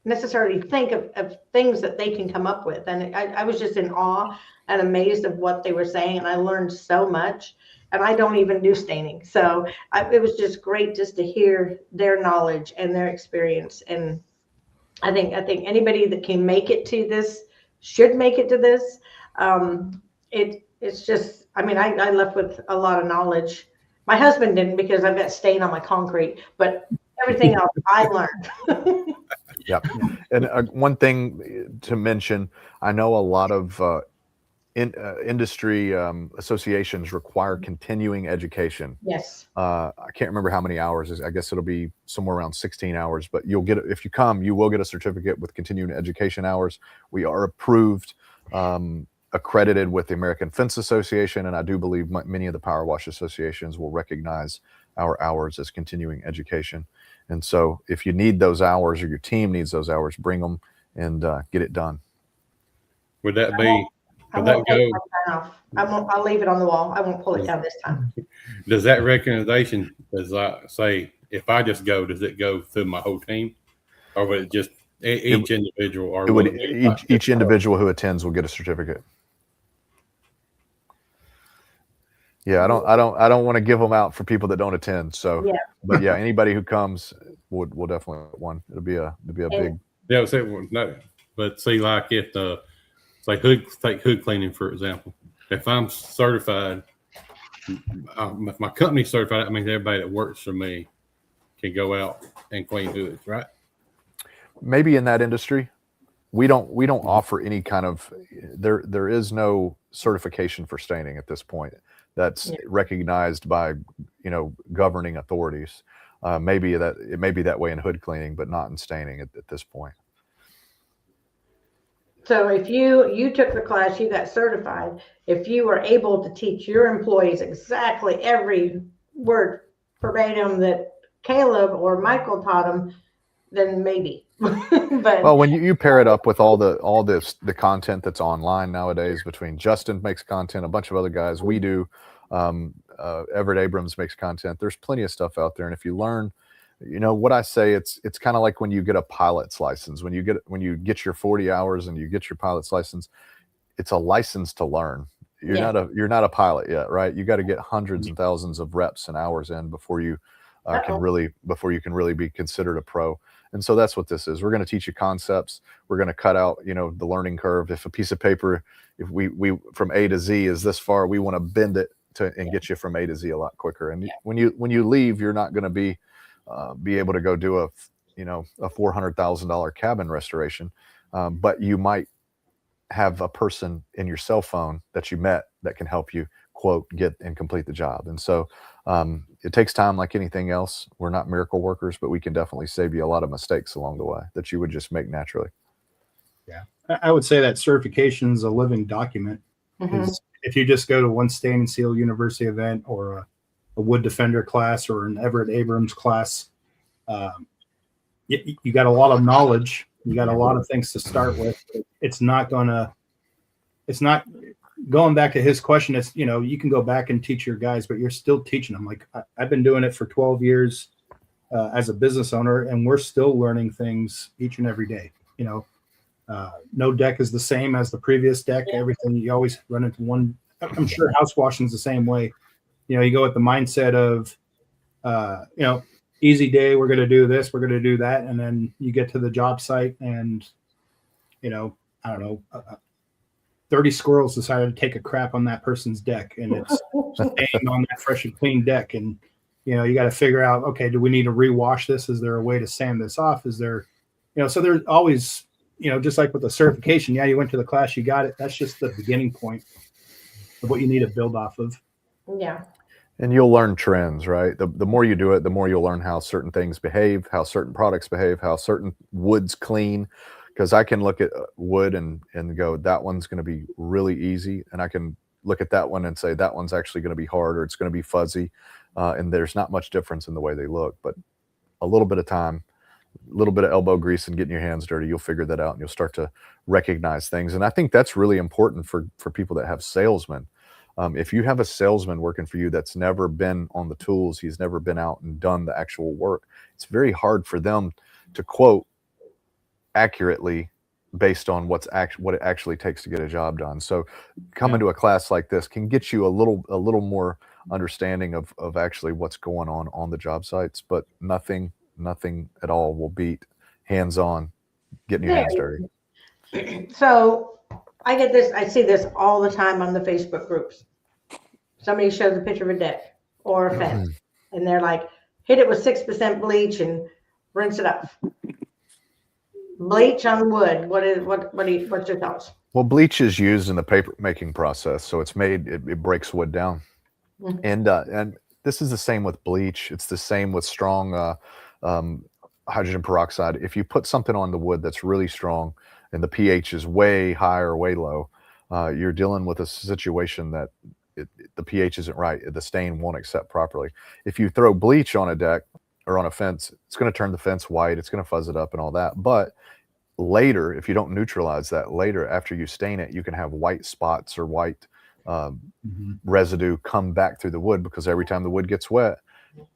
necessarily think of things that they can come up with. And I was just in awe and amazed of what they were saying. And I learned so much. And I don't even do staining. So it was just great just to hear their knowledge and their experience. And I think anybody that can make it to this should make it to this. It's just, I mean, I left with a lot of knowledge. My husband didn't, because I've got stain on my concrete, but everything else I learned. Yep. And one thing to mention, I know a lot of industry associations require continuing education. Yes. I can't remember how many hours. I guess it'll be somewhere around 16 hours, but you'll get, if you come, you will get a certificate with continuing education hours. We are approved, accredited with the American Fence Association, and I do believe many of the power wash associations will recognize our hours as continuing education. And so if you need those hours, or your team needs those hours, bring them and get it done. Would that be, I would that won't take go, my pen off. I'll leave it on the wall. I won't pull it down this time. does that recommendation, does I say, if I just go, does it go through my whole team? Or would it just each individual? Or It would, will it be each individual who attends will get a certificate. Yeah, I don't want to give them out for people that don't attend. So, Yeah. but yeah, anybody who comes will definitely get one. It'll be a big. Yeah, so, no, but see, like if say take hood cleaning for example. If I'm certified, if my company's certified, that means everybody that works for me can go out and clean hoods, right? Maybe in that industry, we don't offer any kind of, there is no certification for staining at this point that's recognized by governing authorities. Maybe it may be that way in hood cleaning, but not in staining at this point. So if you took the class, you got certified, if you were able to teach your employees exactly every word verbatim that Caleb or Michael taught them, then maybe. But well, when you pair it up with all the content that's online nowadays, between Justin makes content, a bunch of other guys, we do, Everett Abrams makes content. There's plenty of stuff out there, and if you learn, what I say, it's kind of like when you get a pilot's license. When you get your 40 hours and you get your pilot's license, it's a license to learn. You're not a pilot yet, right? You got to get hundreds and thousands of reps and hours in before you can really be considered a pro. And so that's what this is. We're going to teach you concepts. We're going to cut out, the learning curve. If a piece of paper, if we from A to Z is this far, we want to bend it and get you from A to Z a lot quicker. And when you leave, you're not going to be able to go do a $400,000 cabin restoration, but you might have a person in your cell phone that you met that can help you quote get and complete the job. And so it takes time, like anything else. We're not miracle workers, but we can definitely save you a lot of mistakes along the way that you would just make naturally. Yeah, I would say that certification is a living document. If you just go to one Stain and Seal University event, or a Wood Defender class, or an Everett Abrams class, you got a lot of knowledge. You got a lot of things to start with. It's not going back to his question. It's, you can go back and teach your guys, but you're still teaching them. Like I've been doing it for 12 years as a business owner, and we're still learning things each and every day. No deck is the same as the previous deck. Everything, you always run into one. I'm sure house washing is the same way. You go with the mindset of, easy day, we're going to do this, we're going to do that. And then you get to the job site and, I don't know, 30 squirrels decided to take a crap on that person's deck, and it's staying on that fresh and clean deck. And, you got to figure out, okay, do we need to rewash this? Is there a way to sand this off? Is there, so there's always, just like with the certification, you went to the class, you got it. That's just the beginning point of what you need to build off of. Yeah. And you'll learn trends, right? The more you do it, the more you'll learn how certain things behave, how certain products behave, how certain woods clean. Because I can look at wood and go, that one's going to be really easy. And I can look at that one and say, that one's actually going to be hard, or it's going to be fuzzy. And there's not much difference in the way they look. But a little bit of time, a little bit of elbow grease and getting your hands dirty, you'll figure that out, and you'll start to recognize things. And I think that's really important for people that have salesmen. If you have a salesman working for you that's never been on the tools, he's never been out and done the actual work, it's very hard for them to quote accurately based on what it actually takes to get a job done. So coming to a class like this can get you a little more understanding of actually what's going on the job sites, but nothing at all will beat hands-on getting your hands dirty. So I get this, I see this all the time on the Facebook groups. Somebody shows a picture of a deck or a fence, and they're like, hit it with 6% bleach and rinse it off. Bleach on wood. What's your thoughts? Well, bleach is used in the paper making process, so it's made it breaks wood down, and this is the same with bleach. It's the same with strong hydrogen peroxide. If you put something on the wood that's really strong and the pH is way high or way low, you're dealing with a situation that the pH isn't right. The stain won't accept properly. If you throw bleach on a deck or on a fence, it's going to turn the fence white. It's going to fuzz it up and all that. But later, if you don't neutralize that later, after you stain it, you can have white spots or white residue come back through the wood, because every time the wood gets wet,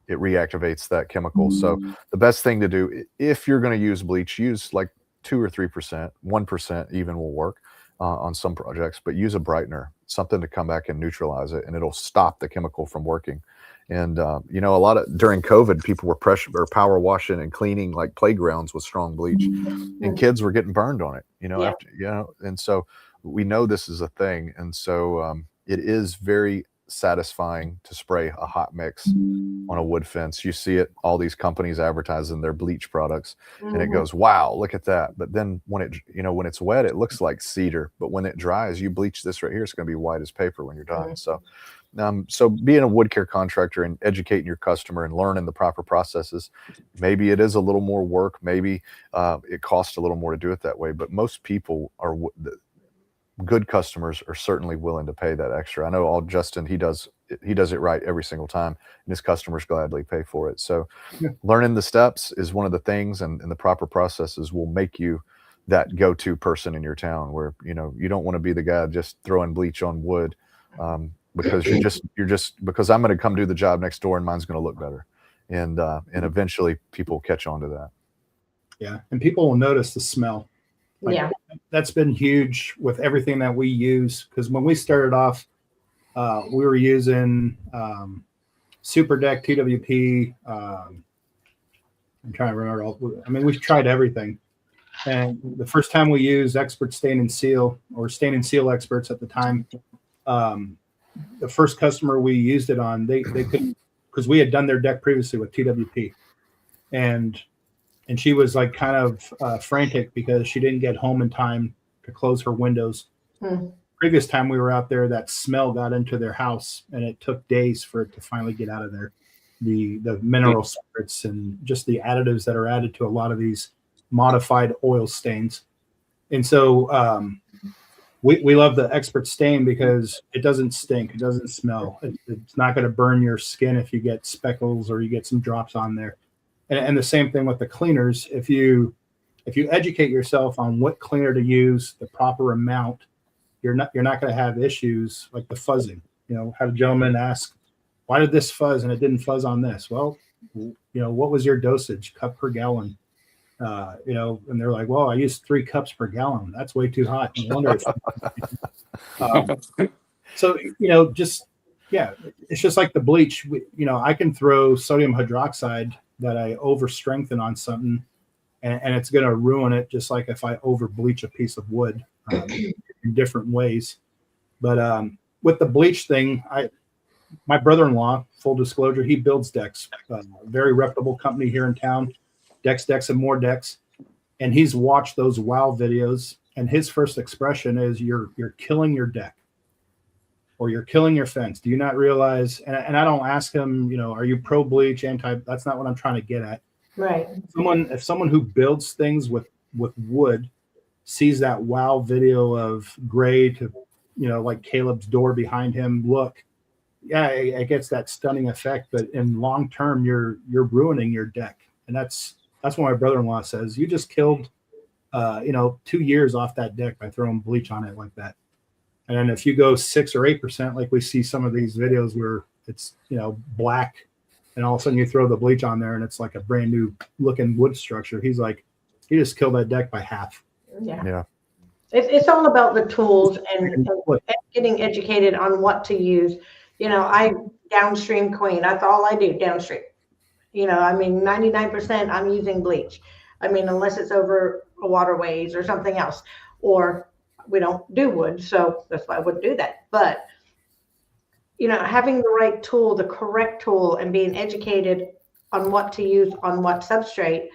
it reactivates that chemical. So the best thing to do, if you're going to use bleach, use like 2 or 3%, 1% even will work on some projects, but use a brightener, something to come back and neutralize it, and it'll stop the chemical from working. And you know, a lot of during COVID, people were pressure or power washing and cleaning like playgrounds with strong bleach, and kids were getting burned on it. You know, after, you know, and so we know this is a thing, and so it is very satisfying to spray a hot mix on a wood fence. You see it, all these companies advertising their bleach products, and it goes, wow, look at that. But then when it, you know, when it's wet, it looks like cedar, but when it dries, you bleach this right here, it's going to be white as paper when you're done. So so being a wood care contractor and educating your customer and learning the proper processes, maybe it is a little more work, maybe it costs a little more to do it that way, but most people are good customers are certainly willing to pay that extra. I know Justin, he does it right every single time, and his customers gladly pay for it. So learning the steps is one of the things, and the proper processes will make you that go-to person in your town, where, you know, you don't want to be the guy just throwing bleach on wood because you're just because I'm going to come do the job next door and mine's going to look better. And eventually people catch on to that. Yeah. And people will notice the smell. Like, that's been huge with everything that we use, because when we started off, we were using Super Deck, TWP. I'm trying to remember I mean, we've tried everything. And the first time we used Expert Stain and Seal, or Stain and Seal Experts at the time, the first customer we used it on, they couldn't, because we had done their deck previously with TWP. And she was like kind of frantic because she didn't get home in time to close her windows. Previous time we were out there, that smell got into their house, and it took days for it to finally get out of there. The mineral spirits and just the additives that are added to a lot of these modified oil stains. And so we love the Expert Stain because it doesn't stink. It doesn't smell. It's not going to burn your skin if you get speckles or you get some drops on there. And the same thing with the cleaners. If you educate yourself on what cleaner to use, the proper amount, you're not going to have issues like the fuzzing. You know, had a gentleman ask, why did this fuzz and it didn't fuzz on this? Well, you know, what was your dosage, cup per gallon? You know, and they're like, well, I use 3 cups per gallon. That's way too hot. No wonder so, you know, just, yeah, it's just like the bleach. You know, I can throw sodium hydroxide that I over strengthen on something, and it's going to ruin it, just like if I over bleach a piece of wood in different ways. But with the bleach thing, my brother-in-law, full disclosure, he builds decks, a very reputable company here in town, decks, and more decks. And he's watched those WOW videos, and his first expression is, you're killing your deck, or you're killing your fence. Do you not realize? And I don't ask him, you know, are you pro bleach, anti? That's not what I'm trying to get at. Right. If someone who builds things with wood sees that WOW video of gray to, you know, like Caleb's door behind him, look, yeah, it gets that stunning effect. But in long term, you're ruining your deck, and that's what my brother-in-law says. You just killed, 2 years off that deck by throwing bleach on it like that. And then if you go 6 or 8%, like we see some of these videos where it's, you know, black, and all of a sudden you throw the bleach on there and it's like a brand new looking wood structure. He's like, he just killed that deck by half. Yeah. It's all about the tools and getting educated on what to use. You know, I downstream queen. That's all I do, downstream. You know, I mean, 99% I'm using bleach. I mean, unless it's over waterways or something else, or we don't do wood, so that's why I wouldn't do that. But having the right tool, the correct tool, and being educated on what to use on what substrate,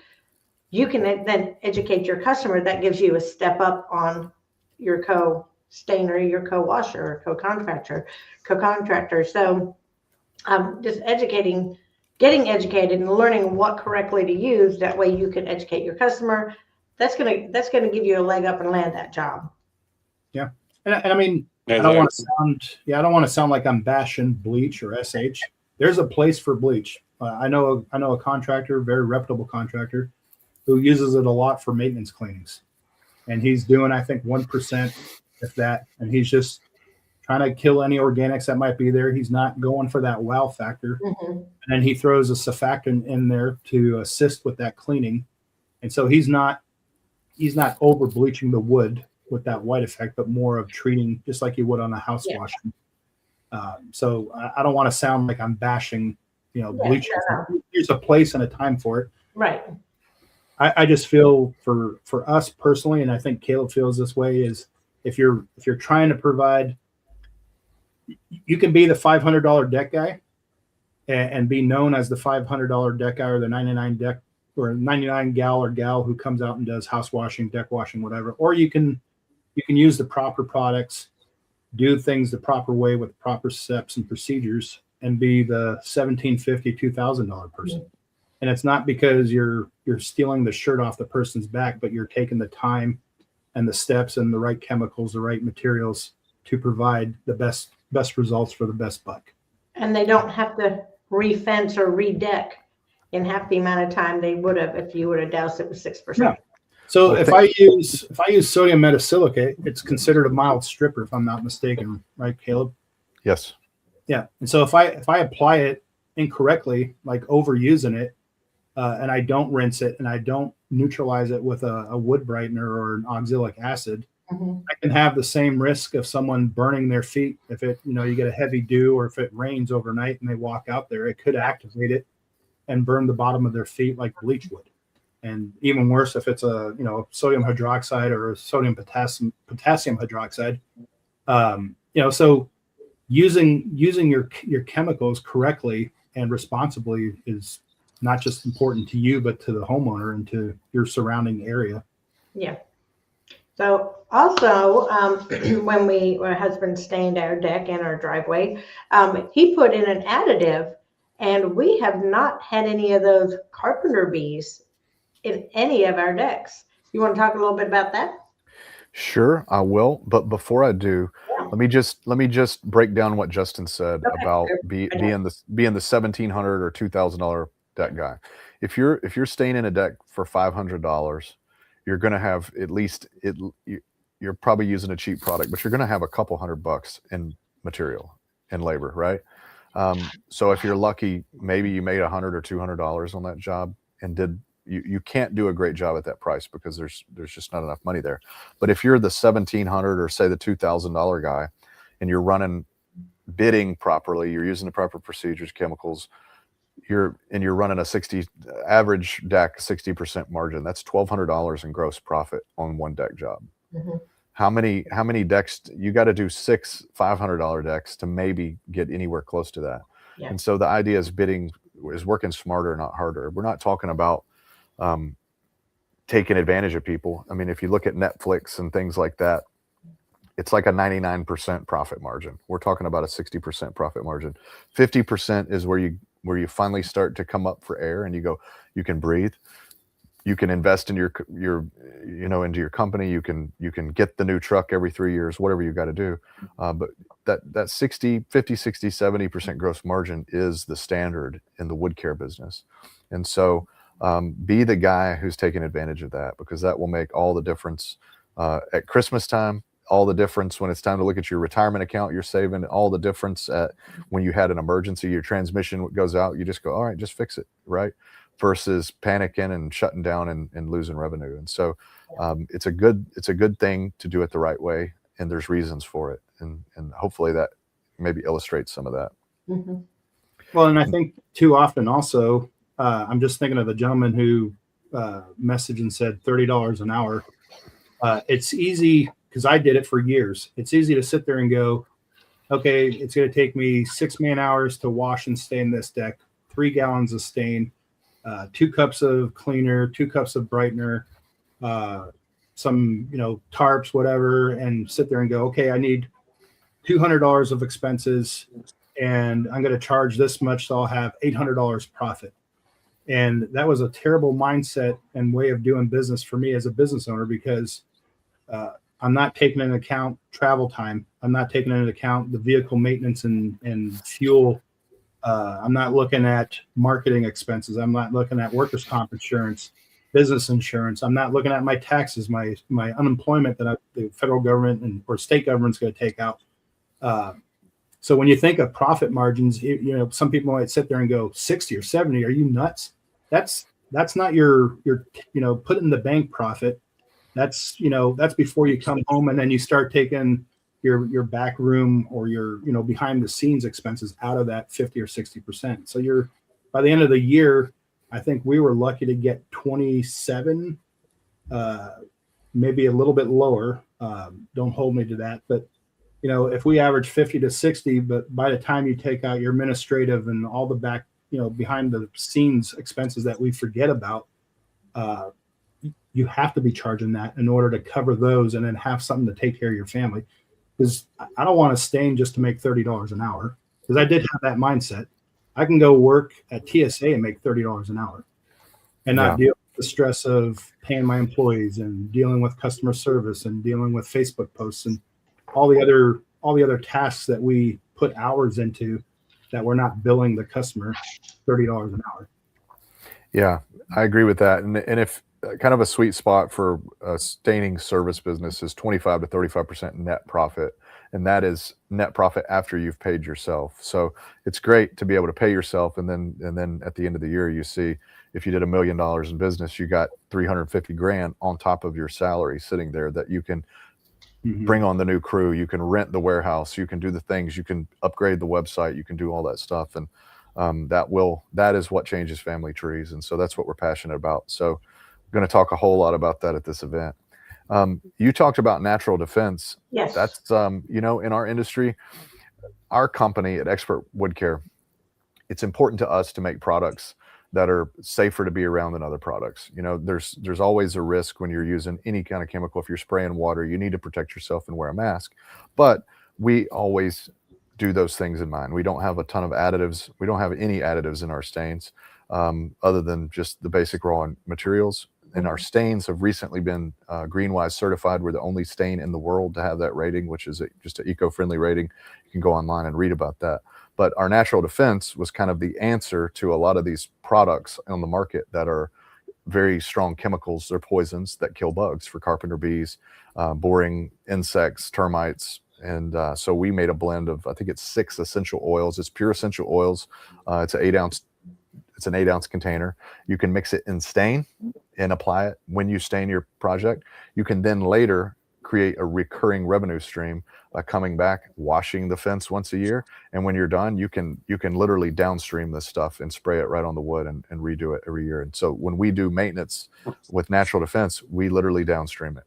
you can then educate your customer. That gives you a step up on your co-stainer, your co-washer, or co-contractor. So just getting educated and learning what correctly to use. That way you can educate your customer. That's gonna give you a leg up and land that job. Yeah, and I mean, I don't want to sound like I'm bashing bleach or SH. There's a place for bleach. I know a contractor, very reputable contractor, who uses it a lot for maintenance cleanings, and he's doing, I think, 1%, if that, and he's just trying to kill any organics that might be there. He's not going for that wow factor, and then he throws a surfactant in there to assist with that cleaning, and so he's not over bleaching the wood with that white effect, but more of treating just like you would on a house wash. So I don't want to sound like I'm bashing, bleach. There's a place and a time for it. Right. I just feel for us personally, and I think Caleb feels this way, is if you're trying to provide, you can be the $500 deck guy and be known as the $500 deck guy, or the 99 deck or 99 gal or gal who comes out and does house washing, deck washing, whatever. Or you can use the proper products, do things the proper way with proper steps and procedures, and be the $1,750, $2,000 person. And it's not because you're stealing the shirt off the person's back, but you're taking the time and the steps and the right chemicals, the right materials to provide the best results for the best buck. And they don't have to re-fence or redeck in half the amount of time they would have if you would have doused it with 6%. Yeah. So if I use sodium metasilicate, it's considered a mild stripper, if I'm not mistaken, right, Caleb? Yes. Yeah. And so if I apply it incorrectly, like overusing it, and I don't rinse it and I don't neutralize it with a wood brightener or an oxalic acid, I can have the same risk of someone burning their feet. If you get a heavy dew, or if it rains overnight and they walk out there, it could activate it and burn the bottom of their feet like bleach would. And even worse, if it's a sodium hydroxide or a sodium potassium hydroxide, so using your chemicals correctly and responsibly is not just important to you, but to the homeowner and to your surrounding area. Yeah. So also, when my husband stained our deck and our driveway, he put in an additive, and we have not had any of those carpenter bees in any of our decks. You want to talk a little bit about that? Sure, I will. But before I do, let me just break down what Justin said about being the $1,700 or $2,000 deck guy. If you're staying in a deck for $500, you're going to have at least you're probably using a cheap product, but you're going to have a couple $100 in material and labor, right? So if you're lucky, maybe you made $100 or $200 on that job and you can't do a great job at that price because there's just not enough money there. But if you're the $1,700 or say the $2,000 guy, and you're bidding properly, you're using the proper procedures, chemicals, you're running a 60 average deck, 60% margin. That's $1,200 in gross profit on one deck job. How many decks? You got to do 6 $500 decks to maybe get anywhere close to that. Yeah. And so the idea is bidding is working smarter, not harder. We're not talking about taking advantage of people. I mean, if you look at Netflix and things like that, it's like a 99% profit margin. We're talking about a 60% profit margin. 50% is where you finally start to come up for air and you can breathe. You can invest in your into your company. You can get the new truck every 3 years, whatever you got to do. But that 50, 60, 70% gross margin is the standard in the wood care business. And so be the guy who's taking advantage of that, because that will make all the difference at Christmas time, all the difference when it's time to look at your retirement account, you're saving, all the difference at when you had an emergency, your transmission goes out, you just go, all right, just fix it, right? Versus panicking and shutting down and losing revenue. And so it's a good thing to do it the right way, and there's reasons for it. And hopefully that maybe illustrates some of that. Well, and I think too often also, I'm just thinking of the gentleman who message and said $30 an hour. It's easy because I did it for years. It's easy to sit there and go, okay, it's going to take me 6 man hours to wash and stain this deck, 3 gallons of stain, 2 cups of cleaner, 2 cups of brightener, some, tarps, whatever, and sit there and go, okay, I need $200 of expenses and I'm going to charge this much. So I'll have $800 profit. And that was a terrible mindset and way of doing business for me as a business owner, because I'm not taking into account travel time. I'm not taking into account the vehicle maintenance and fuel. I'm not looking at marketing expenses. I'm not looking at workers' comp insurance, business insurance. I'm not looking at my taxes, my unemployment that the federal government or state government's going to take out. So when you think of profit margins, some people might sit there and go 60 or 70. Are you nuts? That's not your put in the bank profit. That's before you come home and then you start taking your back room or your behind the scenes expenses out of that 50 or 60%. So by the end of the year, I think we were lucky to get 27, maybe a little bit lower. Don't hold me to that, but if we average 50 to 60, but by the time you take out your administrative and all the back, behind the scenes expenses that we forget about, you have to be charging that in order to cover those and then have something to take care of your family. Because I don't want to stain just to make $30 an hour, because I did have that mindset. I can go work at TSA and make $30 an hour and not deal with the stress of paying my employees and dealing with customer service and dealing with Facebook posts and all the other tasks that we put hours into that we're not billing the customer $30 an hour. Yeah, I agree with that. And if kind of a sweet spot for a staining service business is 25 to 35% net profit. And that is net profit after you've paid yourself. So it's great to be able to pay yourself. And then at the end of the year, you see if you did $1 million in business, you got 350 grand on top of your salary sitting there that you can bring on the new crew. You can rent the warehouse. You can do the things. You can upgrade the website. You can do all that stuff. And that is what changes family trees. And so that's what we're passionate about. So I'm going to talk a whole lot about that at this event. You talked about natural defense. Yes. That's, in our industry, our company at Expert Wood Care, it's important to us to make products that are safer to be around than other products. There's always a risk when you're using any kind of chemical. If you're spraying water, you need to protect yourself and wear a mask. But we always do those things in mind. We don't have a ton of additives. We don't have any additives in our stains other than just the basic raw materials. And our stains have recently been GreenWise certified. We're the only stain in the world to have that rating, which is just an eco-friendly rating. You can go online and read about that. But our natural defense was kind of the answer to a lot of these products on the market that are very strong chemicals. They're poisons that kill bugs for carpenter bees, boring insects, termites. And so we made a blend of, I think it's 6 essential oils. It's pure essential oils. It's an 8-ounce container. You can mix it in stain and apply it when you stain your project. You can then later create a recurring revenue stream by coming back, washing the fence once a year. And when you're done, you can literally downstream this stuff and spray it right on the wood and redo it every year. And so when we do maintenance with natural defense, we literally downstream it.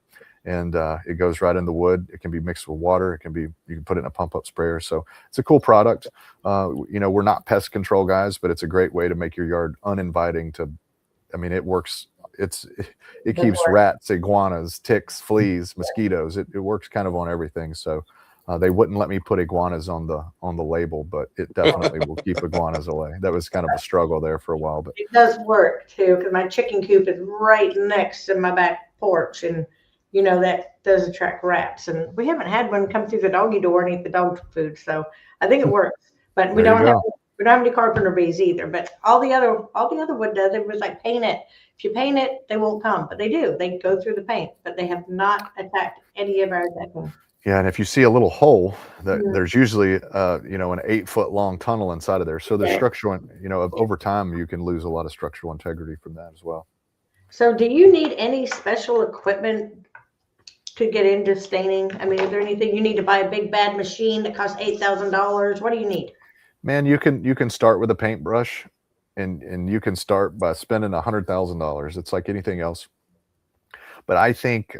And it goes right in the wood. It can be mixed with water. You can put it in a pump up sprayer. So it's a cool product. We're not pest control guys, but it's a great way to make your yard uninviting it works. It keeps rats, iguanas, ticks, fleas, mosquitoes. It works kind of on everything. So they wouldn't let me put iguanas on the label, but it definitely will keep iguanas away. That was kind of a struggle there for a while, but it does work too, because my chicken coop is right next to my back porch, and that does attract rats. And we haven't had one come through the doggy door and eat the dog food. So I think it works. But we don't have any carpenter bees either. But all the other wood does. It was like paint it. If you paint it, they won't come. But they do. They go through the paint. But they have not attacked any of our decking. Yeah, and if you see a little hole, there's usually an 8-foot long tunnel inside of there. So there's structural, over time you can lose a lot of structural integrity from that as well. So do you need any special equipment to get into staining? I mean, is there anything you need to buy a big bad machine that costs $8,000? What do you need? Man, you can start with a paintbrush and you can start by spending $100,000. It's like anything else. But I think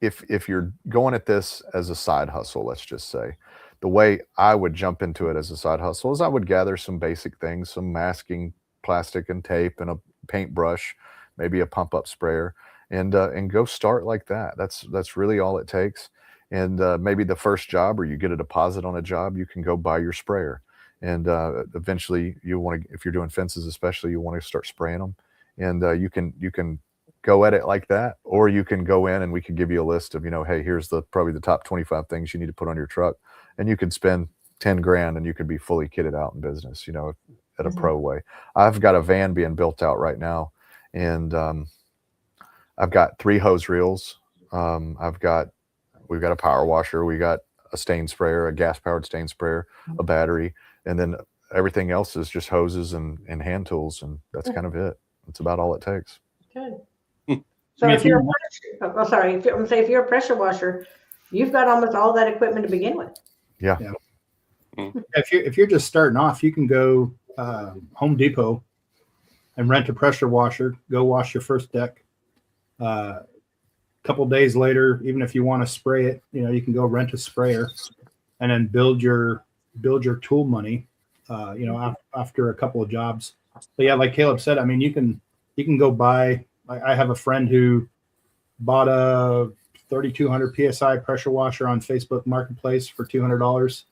if you're going at this as a side hustle, let's just say, the way I would jump into it as a side hustle is I would gather some basic things, some masking plastic and tape and a paintbrush, maybe a pump up sprayer, and go start like that. That's really all it takes. And maybe the first job, or you get a deposit on a job, you can go buy your sprayer. And eventually you want to, if you're doing fences especially, you want to start spraying them. And you can go at it like that, or you can go in and we can give you a list of, hey, here's probably the top 25 things you need to put on your truck, and you could spend 10 grand and you could be fully kitted out in business, at a pro way. I've got a van being built out right now, and I've got 3 hose reels. We've got a power washer, we got a stain sprayer, a gas powered stain sprayer, a battery, and then everything else is just hoses and hand tools, and that's kind of it. That's about all it takes. Good. So if you're a pressure washer, you've got almost all that equipment to begin with. Yeah. If you're just starting off, you can go Home Depot and rent a pressure washer, go wash your first deck. Couple days later, even if you want to spray it, you can go rent a sprayer and then build your tool money, after a couple of jobs. But yeah, like Caleb said, I mean, you can go buy, I have a friend who bought a 3,200 PSI pressure washer on Facebook Marketplace for $200.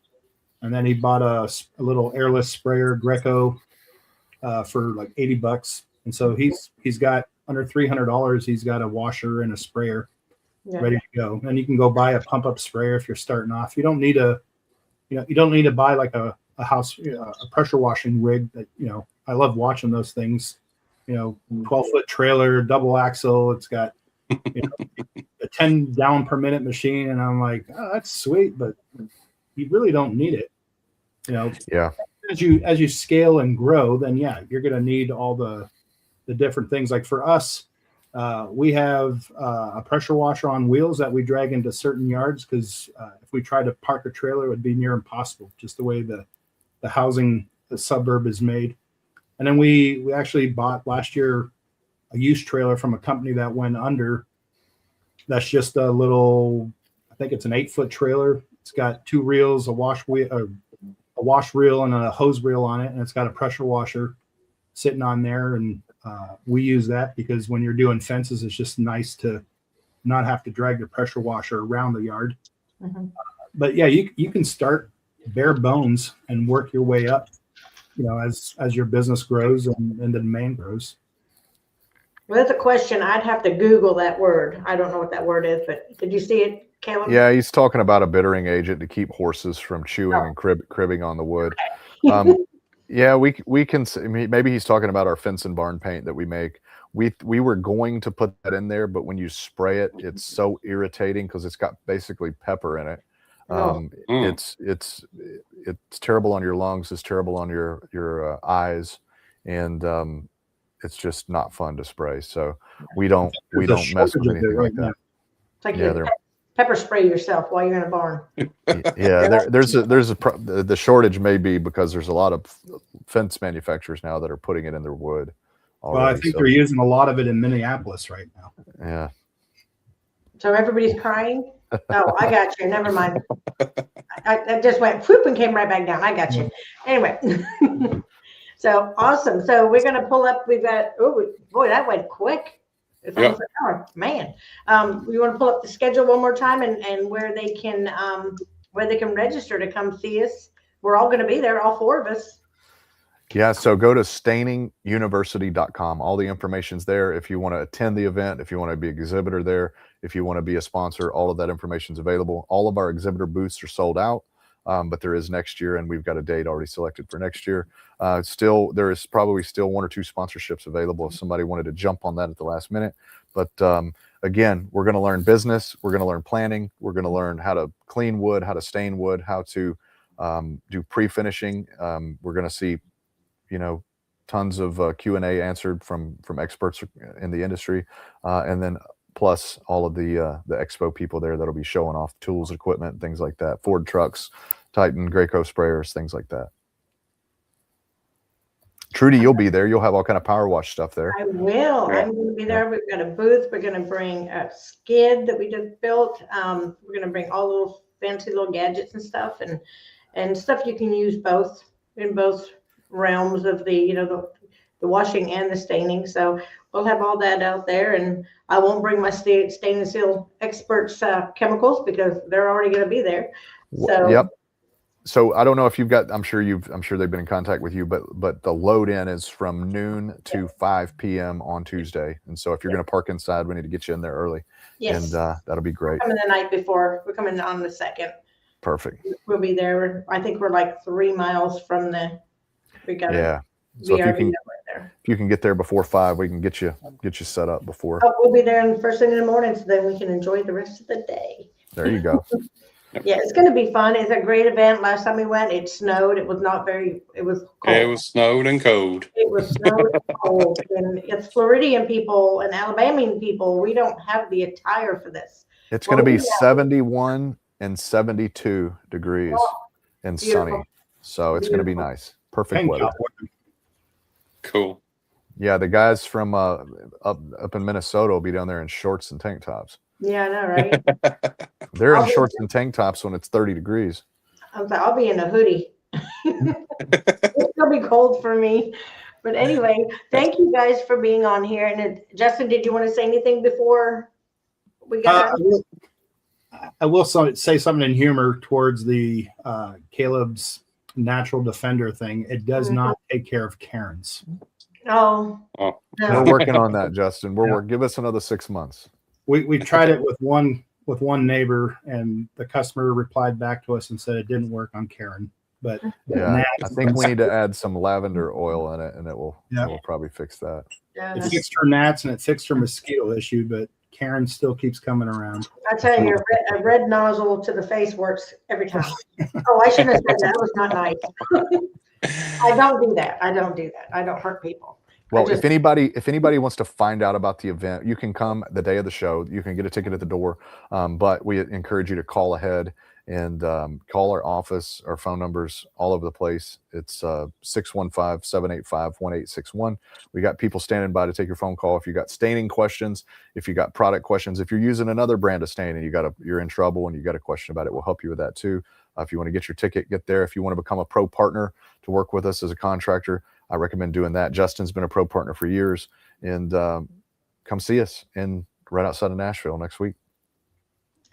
And then he bought a little airless sprayer, Greco, for like $80. And so he's got under $300. He's got a washer and a sprayer ready to go. And you can go buy a pump up sprayer if you're starting off. You don't need to buy like a pressure washing rig that, I love watching those things, 12-foot trailer, double axle. It's got, a 10 gallon per minute machine. And I'm like, oh, that's sweet, but you really don't need it. Yeah. As you scale and grow, then you're going to need all the different things. Like for us, we have a pressure washer on wheels that we drag into certain yards, because if we try to park a trailer, it would be near impossible, just the way the housing, the suburb is made. And then we actually bought last year a used trailer from a company that went under. That's just a little, I think it's an 8-foot trailer. It's got 2 reels, a wash reel and a hose reel on it, and it's got a pressure washer sitting on there. And we use that because when you're doing fences, it's just nice to not have to drag your pressure washer around the yard. Mm-hmm. But yeah, you can start bare bones and work your way up, as your business grows and the demand grows. Well, that's a question. I'd have to Google that word. I don't know what that word is, but did you see it, Caleb? Yeah, he's talking about a bittering agent to keep horses from chewing and cribbing on the wood. Yeah, we can. Maybe he's talking about our fence and barn paint that we make. We were going to put that in there, but when you spray it, it's so irritating because it's got basically pepper in it. It's terrible on your lungs. It's terrible on your eyes, and it's just not fun to spray. So we don't mess with anything like that. It's like pepper spray yourself while you're in a barn. Yeah, the shortage may be because there's a lot of fence manufacturers now that are putting it in their wood already. Well, I think they're using a lot of it in Minneapolis right now. Yeah. So everybody's crying? Oh, I got you. Never mind. I just went whoop and came right back down. I got you. Anyway. So awesome. So we're going to pull up. We've got, boy, that went quick. It's almost an hour. Man. We want to pull up the schedule one more time and where they can register to come see us. We're all going to be there, all 4 of us. Yeah, so go to staininguniversity.com. All the information's there. If you want to attend the event, if you want to be an exhibitor there, if you want to be a sponsor, all of that information's available. All of our exhibitor booths are sold out, but there is next year, and we've got a date already selected for next year. There is probably still 1 or 2 sponsorships available if somebody wanted to jump on that at the last minute. But again, we're going to learn business. We're going to learn planning. We're going to learn how to clean wood, how to stain wood, how to do pre-finishing. We're going to see tons of Q&A answered from experts in the industry, and then plus all of the expo people there that'll be showing off tools, equipment, things like that. Ford trucks, Titan, Graco sprayers, things like that. Trudy, you'll be there. You'll have all kind of power wash stuff there. I will. Yeah. I'm going to be there. We've got a booth. We're going to bring a skid that we just built. We're going to bring all those fancy little gadgets and stuff, and stuff you can use both in both realms of the washing and the staining. So we'll have all that out there, and I won't bring my stainless steel experts chemicals because they're already going to be there. So Yep. So I don't know if you've got, I'm sure they've been in contact with you, but the load in is from noon to 5 p.m. on Tuesday. And so if you're going to park inside, we need to get you in there early. yes, And that'll be great. coming the night before. We're coming on the 2nd. Perfect. We'll be there. I think we're like 3 miles from we got Yeah. So if VRV you can, right there. if you can get there before 5, we can get you set up before. Oh, we'll be there the first thing in the morning, so then we can enjoy the rest of the day. There you go. Yeah, it's going to be fun. It's a great event. Last time we went, it snowed. It was not very. It was cold. It was snowed and cold. It was snowed and cold, and it's Floridian people and Alabamian people. We don't have the attire for this. It's going to be Well, yeah. 71 and 72 degrees and beautiful. sunny. So it's going to be nice. Perfect Thank weather. you. Cool. Yeah, the guys from up in Minnesota will be down there in shorts and tank tops. Yeah, I know, right? They're I'll in be- shorts and tank tops when it's 30 degrees. I'll be in a hoodie. It'll be cold for me. But anyway, thank you guys for being on here. And Justin, did you want to say anything before we got done? I will say something in humor towards the Caleb's natural defender thing. It does not take care of Karens. Oh, Oh. We're no. working on that, Justin. Yeah. Give us another 6 months. We tried it with one neighbor, and the customer replied back to us and said it didn't work on Karen. But Yeah, I gnats- think we need to add some lavender oil in it, and it will probably fix that. Yeah. it fixed her gnats and it fixed her mosquito issue, but Karen still keeps coming around. I tell you, a red nozzle to the face works every time. Oh, I shouldn't have said that. That was not nice. I don't do that. I don't hurt people. Well, just- if anybody wants to find out about the event, you can come the day of the show. You can get a ticket at the door, but we encourage you to call ahead and call our office. Our phone numbers all over the place. It's 615-785-1861. We got people standing by to take your phone call if you got staining questions, if you got product questions, if you're using another brand of stain and you're in trouble and you got a question about it, we'll help you with that too. If you want to get your ticket, get there. If you want to become a pro partner to work with us as a contractor, I recommend doing that. Justin's been a pro partner for years, and come see us right outside of Nashville next week.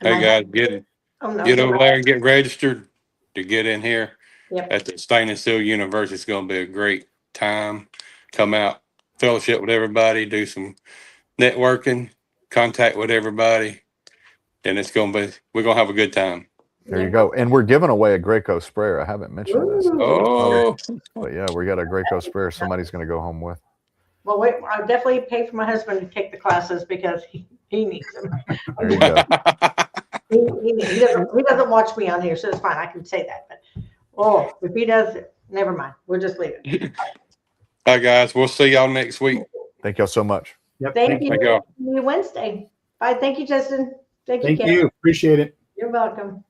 Hey guys, get over there and get registered to get in here Yep. at the Stainless Steel University. It's going to be a great time. Come out, fellowship with everybody, do some networking, contact with everybody, and we're going to have a good time. There you go. And we're giving away a Graco sprayer. I haven't mentioned this, Oh, but yeah, we got a Graco sprayer somebody's going to go home with. Well, wait, I'll definitely pay for my husband to take the classes because he needs them. There you go. He doesn't watch me on here, so it's fine. I can say that. But if he does, never mind. We'll just leave it. Hi guys, we'll see y'all next week. Thank y'all so much. Yep. Thank you. Thank y'all. See you Wednesday. Bye. Thank you, Justin. Thank you, Thank Ken. you. Appreciate it. You're welcome.